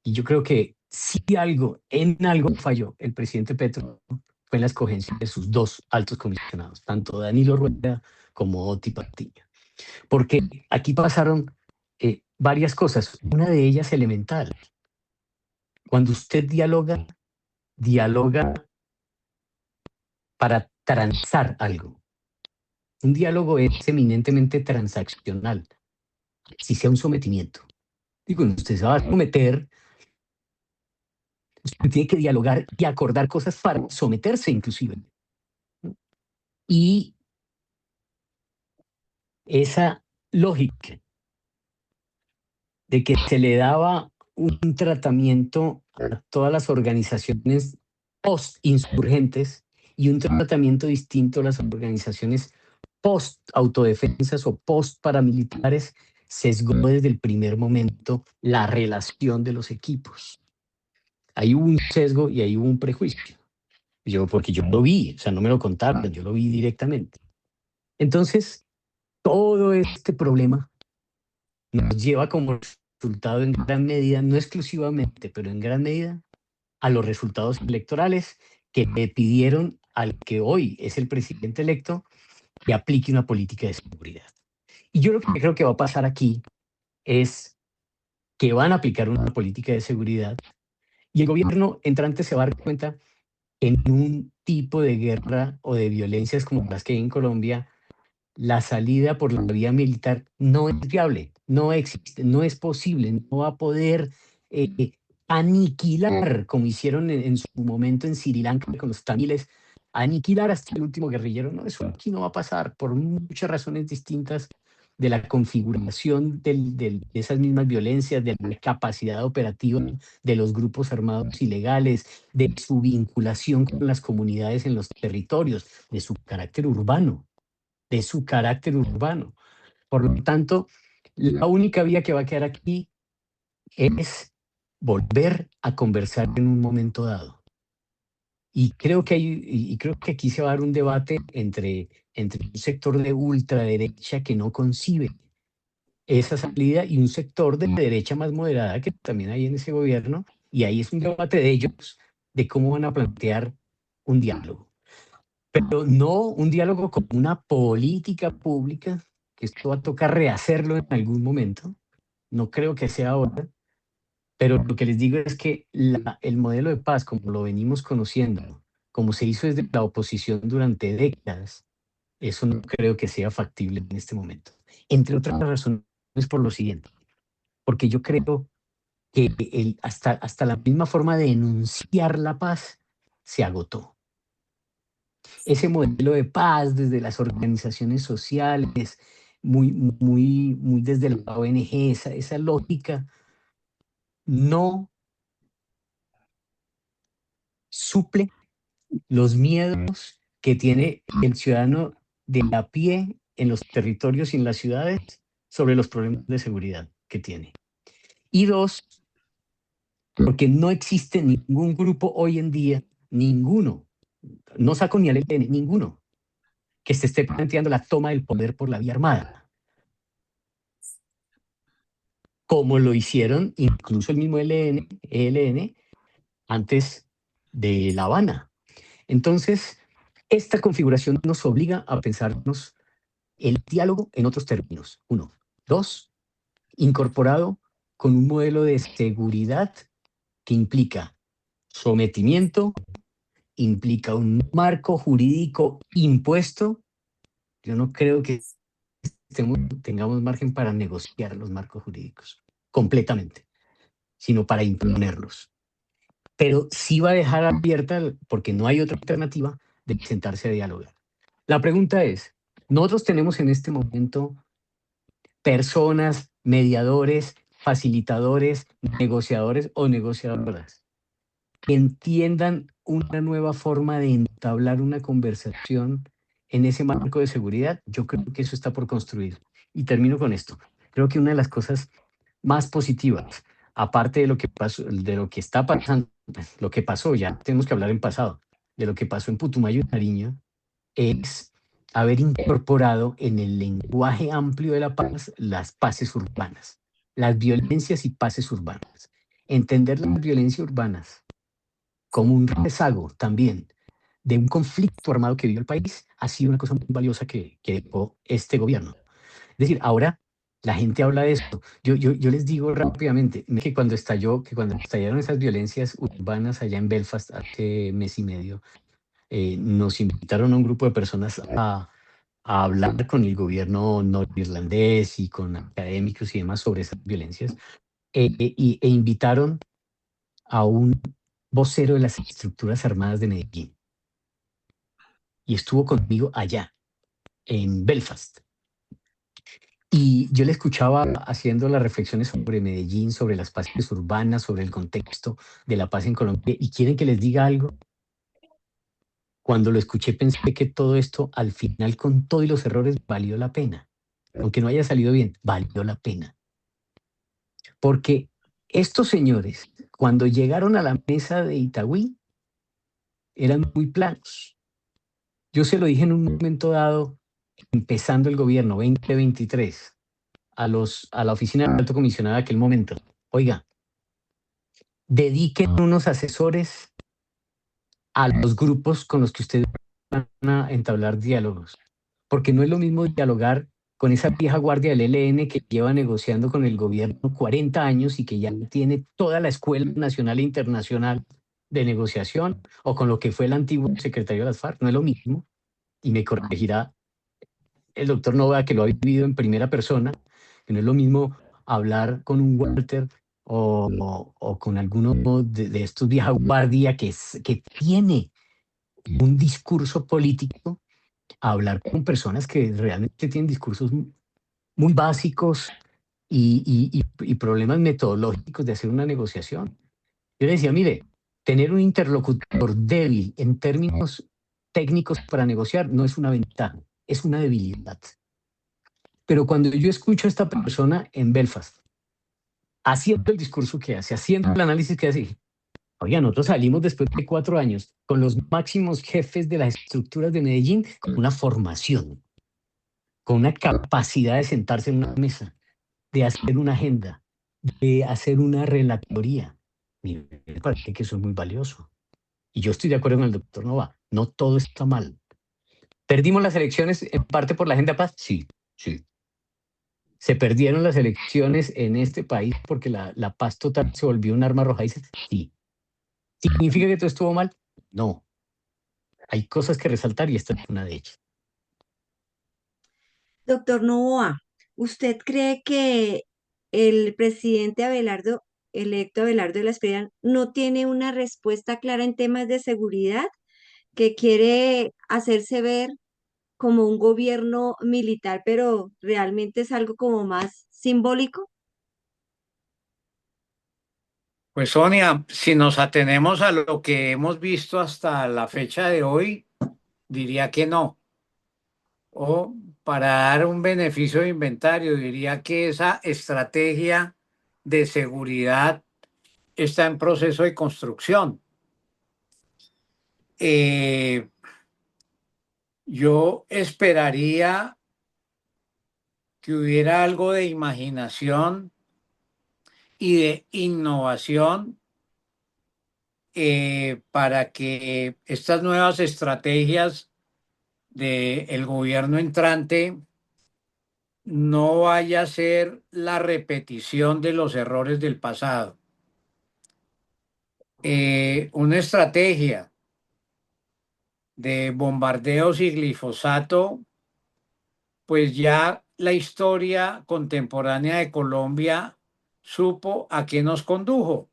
Y yo creo que si en algo falló el presidente Petro, fue en la escogencia de sus dos altos comisionados, tanto Danilo Rueda como Oti Patiño. Porque aquí pasaron varias cosas. Una de ellas elemental. Cuando usted dialoga, dialoga para transar algo. Un diálogo es eminentemente transaccional, si sea un sometimiento. Digo, usted se va a someter, usted tiene que dialogar y acordar cosas para someterse inclusive. Y esa lógica de que se le daba un tratamiento a todas las organizaciones post-insurgentes y un tratamiento distinto a las organizaciones post-autodefensas o post-paramilitares, sesgó desde el primer momento la relación de los equipos. Ahí hubo un sesgo y ahí hubo un prejuicio. Porque yo lo vi, o sea, no me lo contaron, yo lo vi directamente. Entonces, todo este problema nos lleva como resultado en gran medida, no exclusivamente, pero en gran medida, a los resultados electorales que le pidieron al que hoy es el presidente electo que aplique una política de seguridad. Y yo lo que creo que va a pasar aquí es que van a aplicar una política de seguridad y el gobierno entrante se va a dar cuenta que en un tipo de guerra o de violencias como las que hay en Colombia, la salida por la vía militar no es viable, no existe, no es posible, no va a poder aniquilar, como hicieron en su momento en Sri Lanka con los tamiles, aniquilar hasta el último guerrillero. No, eso aquí no va a pasar por muchas razones distintas de la configuración de esas mismas violencias, de la capacidad operativa de los grupos armados ilegales, de su vinculación con las comunidades en los territorios, de su carácter urbano. Por lo tanto, la única vía que va a quedar aquí es volver a conversar en un momento dado. Y creo que aquí se va a dar un debate entre un sector de ultraderecha que no concibe esa salida y un sector de derecha más moderada que también hay en ese gobierno. Y ahí es un debate de ellos de cómo van a plantear un diálogo. Pero no un diálogo como una política pública, que esto va a tocar rehacerlo en algún momento. No creo que sea ahora, pero lo que les digo es que el modelo de paz, como lo venimos conociendo, como se hizo desde la oposición durante décadas, eso no creo que sea factible en este momento. Entre otras razones por lo siguiente, porque yo creo que hasta la misma forma de enunciar la paz se agotó. Ese modelo de paz desde las organizaciones sociales, muy desde la ONG, esa lógica no suple los miedos que tiene el ciudadano de a pie en los territorios y en las ciudades sobre los problemas de seguridad que tiene. Y dos, porque no existe ningún grupo hoy en día, ninguno, no saco ni al ELN, ninguno, que se esté planteando la toma del poder por la vía armada, como lo hicieron incluso el mismo ELN antes de La Habana. Entonces, esta configuración nos obliga a pensarnos el diálogo en otros términos. Uno. Dos, incorporado con un modelo de seguridad que implica sometimiento, implica un marco jurídico impuesto. Yo no creo que tengamos margen para negociar los marcos jurídicos completamente, sino para imponerlos. Pero sí va a dejar abierta, porque no hay otra alternativa, de sentarse a dialogar. La pregunta es, nosotros tenemos en este momento personas, mediadores, facilitadores, negociadores o negociadoras que entiendan una nueva forma de entablar una conversación en ese marco de seguridad. Yo creo que eso está por construir. Y termino con esto. Creo que una de las cosas más positivas, aparte de lo que pasó, de lo que está pasando, lo que pasó, ya tenemos que hablar en pasado, de lo que pasó en Putumayo y Nariño, es haber incorporado en el lenguaje amplio de la paz las paces urbanas, las violencias y paces urbanas. Entender las violencias urbanas como un rezago también de un conflicto armado que vivió el país ha sido una cosa muy valiosa que dejó este gobierno. Es decir, ahora la gente habla de esto. Yo les digo rápidamente que cuando estallaron esas violencias urbanas allá en Belfast hace mes y medio, nos invitaron a un grupo de personas a hablar con el gobierno norirlandés y con académicos y demás sobre esas violencias, e invitaron a un vocero de las estructuras armadas de Medellín y estuvo conmigo allá, en Belfast. Y yo le escuchaba haciendo las reflexiones sobre Medellín, sobre las paces urbanas, sobre el contexto de la paz en Colombia. ¿Y quieren que les diga algo? Cuando lo escuché pensé que todo esto, al final, con todos los errores, valió la pena. Aunque no haya salido bien, valió la pena. Porque estos señores, cuando llegaron a la mesa de Itagüí, eran muy planos. Yo se lo dije en un momento dado, empezando el gobierno 2023, a la oficina del alto comisionado de aquel momento. Oiga, dediquen unos asesores a los grupos con los que ustedes van a entablar diálogos, porque no es lo mismo dialogar con esa vieja guardia del ELN que lleva negociando con el gobierno 40 años y que ya tiene toda la Escuela Nacional e Internacional de Negociación, o con lo que fue el antiguo secretario de las FARC. No es lo mismo, y me corregirá el doctor Nova, que lo ha vivido en primera persona, que no es lo mismo hablar con un Walter o con alguno de estos vieja guardia que tiene un discurso político, a hablar con personas que realmente tienen discursos muy básicos y problemas metodológicos de hacer una negociación. Yo le decía, mire, tener un interlocutor débil en términos técnicos para negociar no es una ventaja, es una debilidad. Pero cuando yo escucho a esta persona en Belfast, haciendo el discurso que hace, haciendo el análisis que hace, oiga, nosotros salimos después de 4 años con los máximos jefes de las estructuras de Medellín con una formación, con una capacidad de sentarse en una mesa, de hacer una agenda, de hacer una relatoría. Me parece que eso es muy valioso. Y yo estoy de acuerdo con el doctor Nova, no todo está mal. ¿Perdimos las elecciones en parte por la agenda paz? Sí, sí. ¿Se perdieron las elecciones en este país porque la paz total se volvió un arma arrojadiza? Sí. ¿Significa que todo estuvo mal? No. Hay cosas que resaltar y esta es una de ellas. Doctor Novoa, ¿usted cree que el presidente Abelardo, electo Abelardo de la Espriella, no tiene una respuesta clara en temas de seguridad, que quiere hacerse ver como un gobierno militar, pero realmente es algo como más simbólico? Pues Sonia, si nos atenemos a lo que hemos visto hasta la fecha de hoy, diría que no. O para dar un beneficio de inventario, diría que esa estrategia de seguridad está en proceso de construcción. Eh, yo esperaría que hubiera algo de imaginación y de innovación para que estas nuevas estrategias del gobierno entrante no vaya a ser la repetición de los errores del pasado. Una estrategia de bombardeos y glifosato, pues ya la historia contemporánea de Colombia supo a qué nos condujo.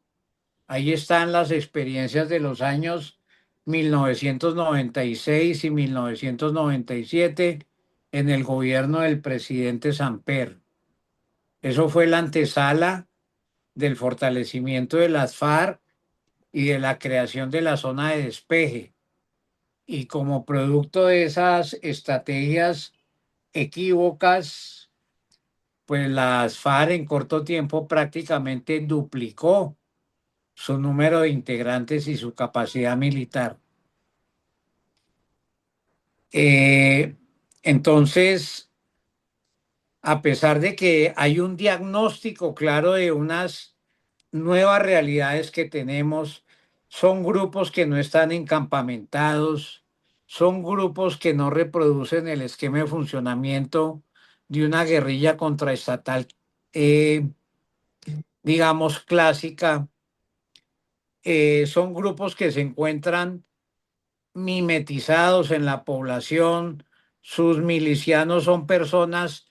Ahí están las experiencias de los años 1996 y 1997 en el gobierno del presidente Samper. Eso fue la antesala del fortalecimiento de las FARC y de la creación de la zona de despeje. Y como producto de esas estrategias equívocas, pues las FARC en corto tiempo prácticamente duplicó su número de integrantes y su capacidad militar. Entonces, a pesar de que hay un diagnóstico claro de unas nuevas realidades que tenemos, son grupos que no están encampamentados, son grupos que no reproducen el esquema de funcionamiento de una guerrilla contraestatal, eh, digamos, clásica. Son grupos que se encuentran mimetizados en la población. Sus milicianos son personas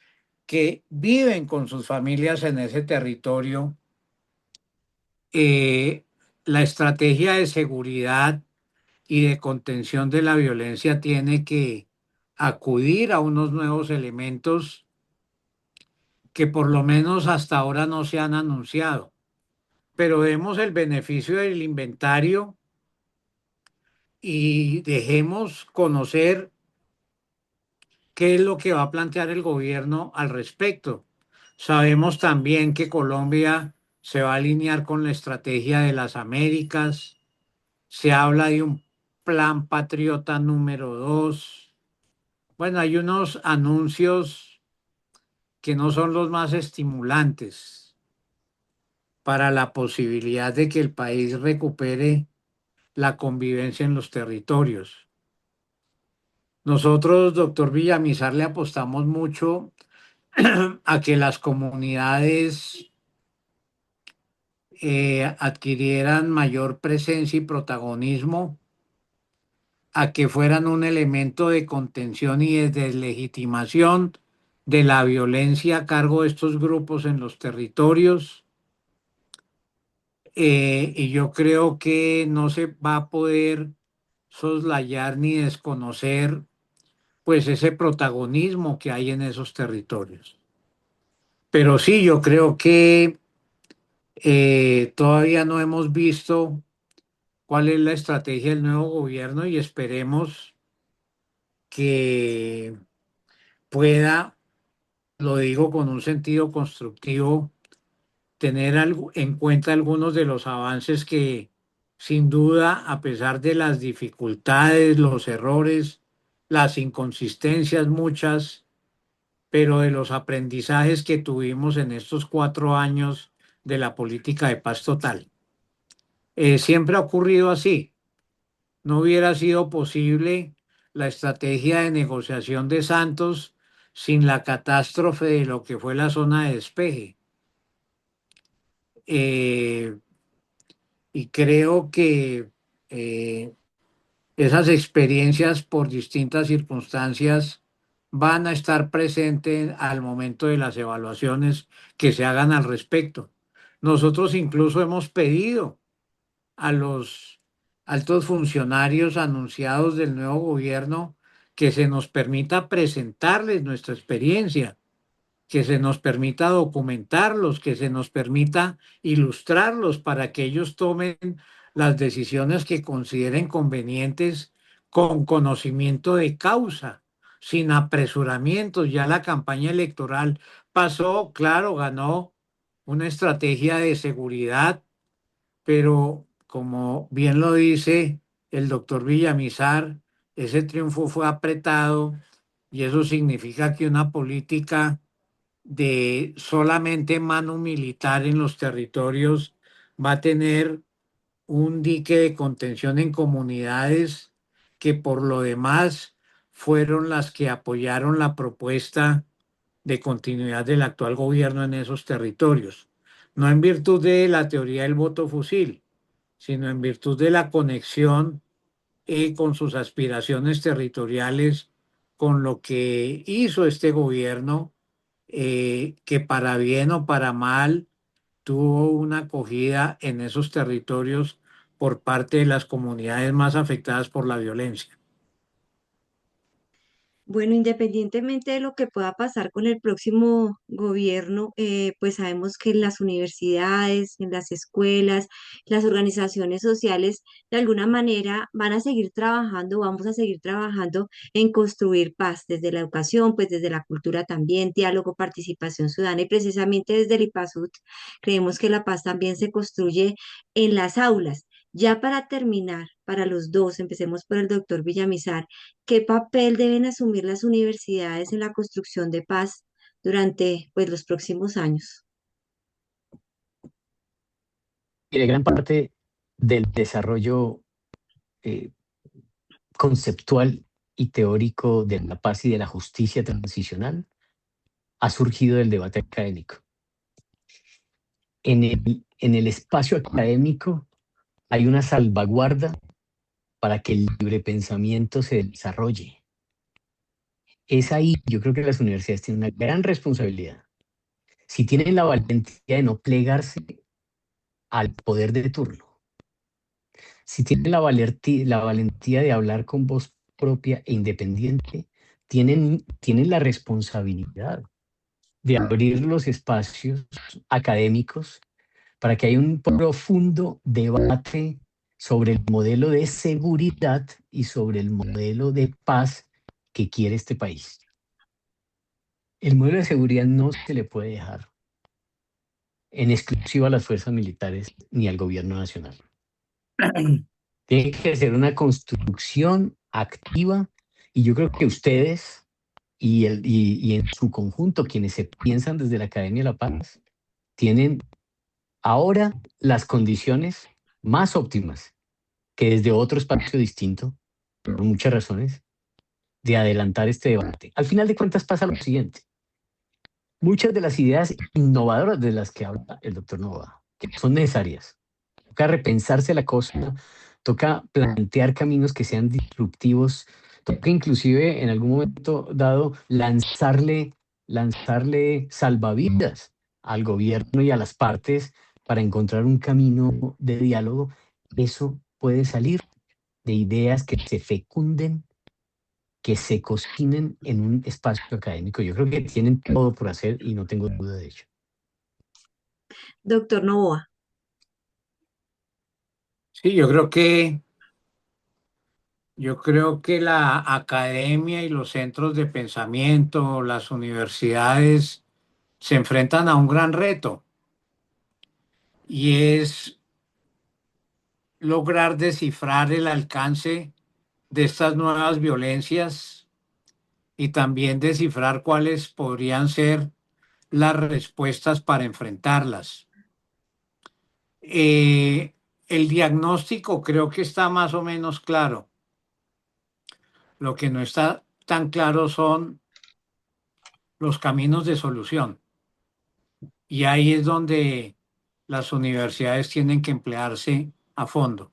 que viven con sus familias en ese territorio. Eh, la estrategia de seguridad y de contención de la violencia tiene que acudir a unos nuevos elementos que por lo menos hasta ahora no se han anunciado. Pero demos el beneficio del inventario y dejemos conocer qué es lo que va a plantear el gobierno al respecto. Sabemos también que Colombia se va a alinear con la estrategia de las Américas. Se habla de un plan patriota número 2. Bueno, hay unos anuncios que no son los más estimulantes para la posibilidad de que el país recupere la convivencia en los territorios. Nosotros, doctor Villamizar, le apostamos mucho a que las comunidades adquirieran mayor presencia y protagonismo, a que fueran un elemento de contención y de deslegitimación de la violencia a cargo de estos grupos en los territorios. Y yo creo que no se va a poder soslayar ni desconocer pues ese protagonismo que hay en esos territorios. Pero sí, yo creo que todavía no hemos visto cuál es la estrategia del nuevo gobierno y esperemos que pueda, lo digo con un sentido constructivo, tener en cuenta algunos de los avances que sin duda, a pesar de las dificultades, los errores, las inconsistencias muchas, pero de los aprendizajes que tuvimos en estos 4 años de la política de paz total. Siempre ha ocurrido así. No hubiera sido posible la estrategia de negociación de Santos sin la catástrofe de lo que fue la zona de despeje. Eh, y creo que eh, esas experiencias por distintas circunstancias van a estar presentes al momento de las evaluaciones que se hagan al respecto. Nosotros incluso hemos pedido a los altos funcionarios anunciados del nuevo gobierno que se nos permita presentarles nuestra experiencia, que se nos permita documentarlos, que se nos permita ilustrarlos para que ellos tomen las decisiones que consideren convenientes con conocimiento de causa, sin apresuramientos. Ya la campaña electoral pasó, claro, ganó una estrategia de seguridad, pero como bien lo dice el doctor Villamizar, ese triunfo fue apretado y eso significa que una política de solamente mano militar en los territorios va a tener un dique de contención en comunidades que por lo demás fueron las que apoyaron la propuesta de continuidad del actual gobierno en esos territorios, no en virtud de la teoría del voto fusil, sino en virtud de la conexión con sus aspiraciones territoriales, con lo que hizo este gobierno, que para bien o para mal tuvo una acogida en esos territorios por parte de las comunidades más afectadas por la violencia. Bueno, independientemente de lo que pueda pasar con el próximo gobierno, pues sabemos que en las universidades, en las escuelas, las organizaciones sociales, de alguna manera van a seguir trabajando, vamos a seguir trabajando en construir paz desde la educación, pues desde la cultura también, diálogo, participación ciudadana y precisamente desde el IPASUT creemos que la paz también se construye en las aulas. Ya para terminar, para los dos, empecemos por el doctor Villamizar. ¿Qué papel deben asumir las universidades en la construcción de paz durante, pues, los próximos años? Y de gran parte del desarrollo eh, conceptual y teórico de la paz y de la justicia transicional ha surgido del debate académico. En el espacio académico hay una salvaguarda para que el libre pensamiento se desarrolle. Es ahí, yo creo que las universidades tienen una gran responsabilidad. Si tienen la valentía de no plegarse al poder de turno, si tienen la valentía de hablar con voz propia e independiente, tienen la responsabilidad de abrir los espacios académicos para que haya un profundo debate sobre el modelo de seguridad y sobre el modelo de paz que quiere este país. El modelo de seguridad no se le puede dejar en exclusiva a las fuerzas militares ni al gobierno nacional. Tiene que ser una construcción activa y yo creo que ustedes y en su conjunto, quienes se piensan desde la Academia de la Paz, tienen ahora las condiciones más óptimas que desde otro espacio distinto, por muchas razones, de adelantar este debate. Al final de cuentas pasa lo siguiente. Muchas de las ideas innovadoras de las que habla el doctor Novoa, que son necesarias, toca repensarse la cosa, toca plantear caminos que sean disruptivos, toca inclusive en algún momento dado lanzarle salvavidas al gobierno y a las partes para encontrar un camino de diálogo. Eso puede salir de ideas que se fecunden, que se cocinen en un espacio académico. Yo creo que tienen todo por hacer y no tengo duda de ello. Doctor Novoa. Sí, yo creo que la academia y los centros de pensamiento, las universidades, se enfrentan a un gran reto y es lograr descifrar el alcance de estas nuevas violencias y también descifrar cuáles podrían ser las respuestas para enfrentarlas. El diagnóstico creo que está más o menos claro. Lo que no está tan claro son los caminos de solución. Y ahí es donde las universidades tienen que emplearse a fondo.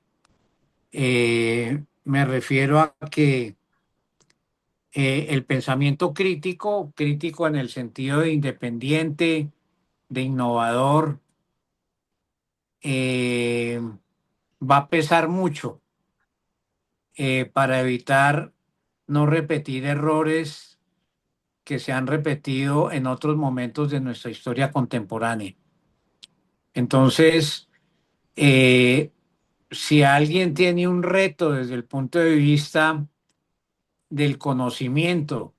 Me refiero a que el pensamiento crítico, crítico en el sentido de independiente, de innovador, va a pesar mucho para evitar no repetir errores que se han repetido en otros momentos de nuestra historia contemporánea. Entonces, si alguien tiene un reto desde el punto de vista del conocimiento,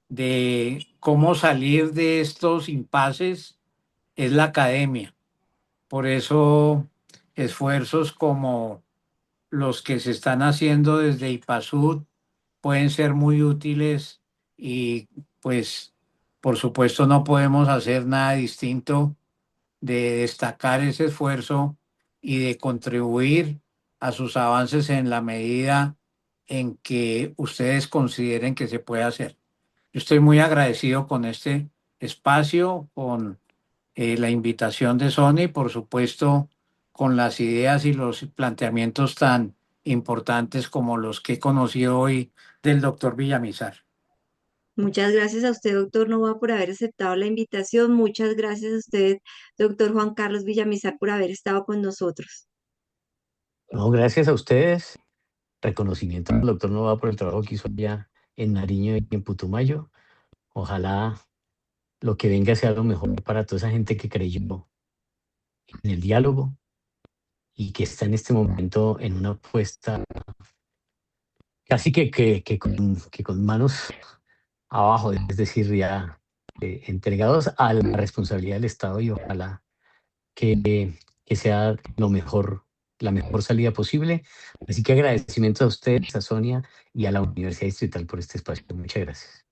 de cómo salir de estos impases, es la academia. Por eso, esfuerzos como los que se están haciendo desde IPASUD pueden ser muy útiles y pues por supuesto no podemos hacer nada distinto de destacar ese esfuerzo y de contribuir a sus avances en la medida en que ustedes consideren que se puede hacer. Yo estoy muy agradecido con este espacio, con la invitación de Sony, por supuesto, con las ideas y los planteamientos tan importantes como los que he conocido hoy del doctor Villamizar. Muchas gracias a usted, doctor Novoa, por haber aceptado la invitación. Muchas gracias a usted, doctor Juan Carlos Villamizar, por haber estado con nosotros. No, gracias a ustedes. Reconocimiento al doctor Novoa por el trabajo que hizo allá en Nariño y en Putumayo. Ojalá lo que venga sea lo mejor para toda esa gente que creyó en el diálogo y que está en este momento en una apuesta casi que con manos abajo, es decir, ya entregados a la responsabilidad del Estado y ojalá que sea lo mejor, la mejor salida posible. Así que agradecimiento a ustedes, a Sonia y a la Universidad Distrital por este espacio. Muchas gracias.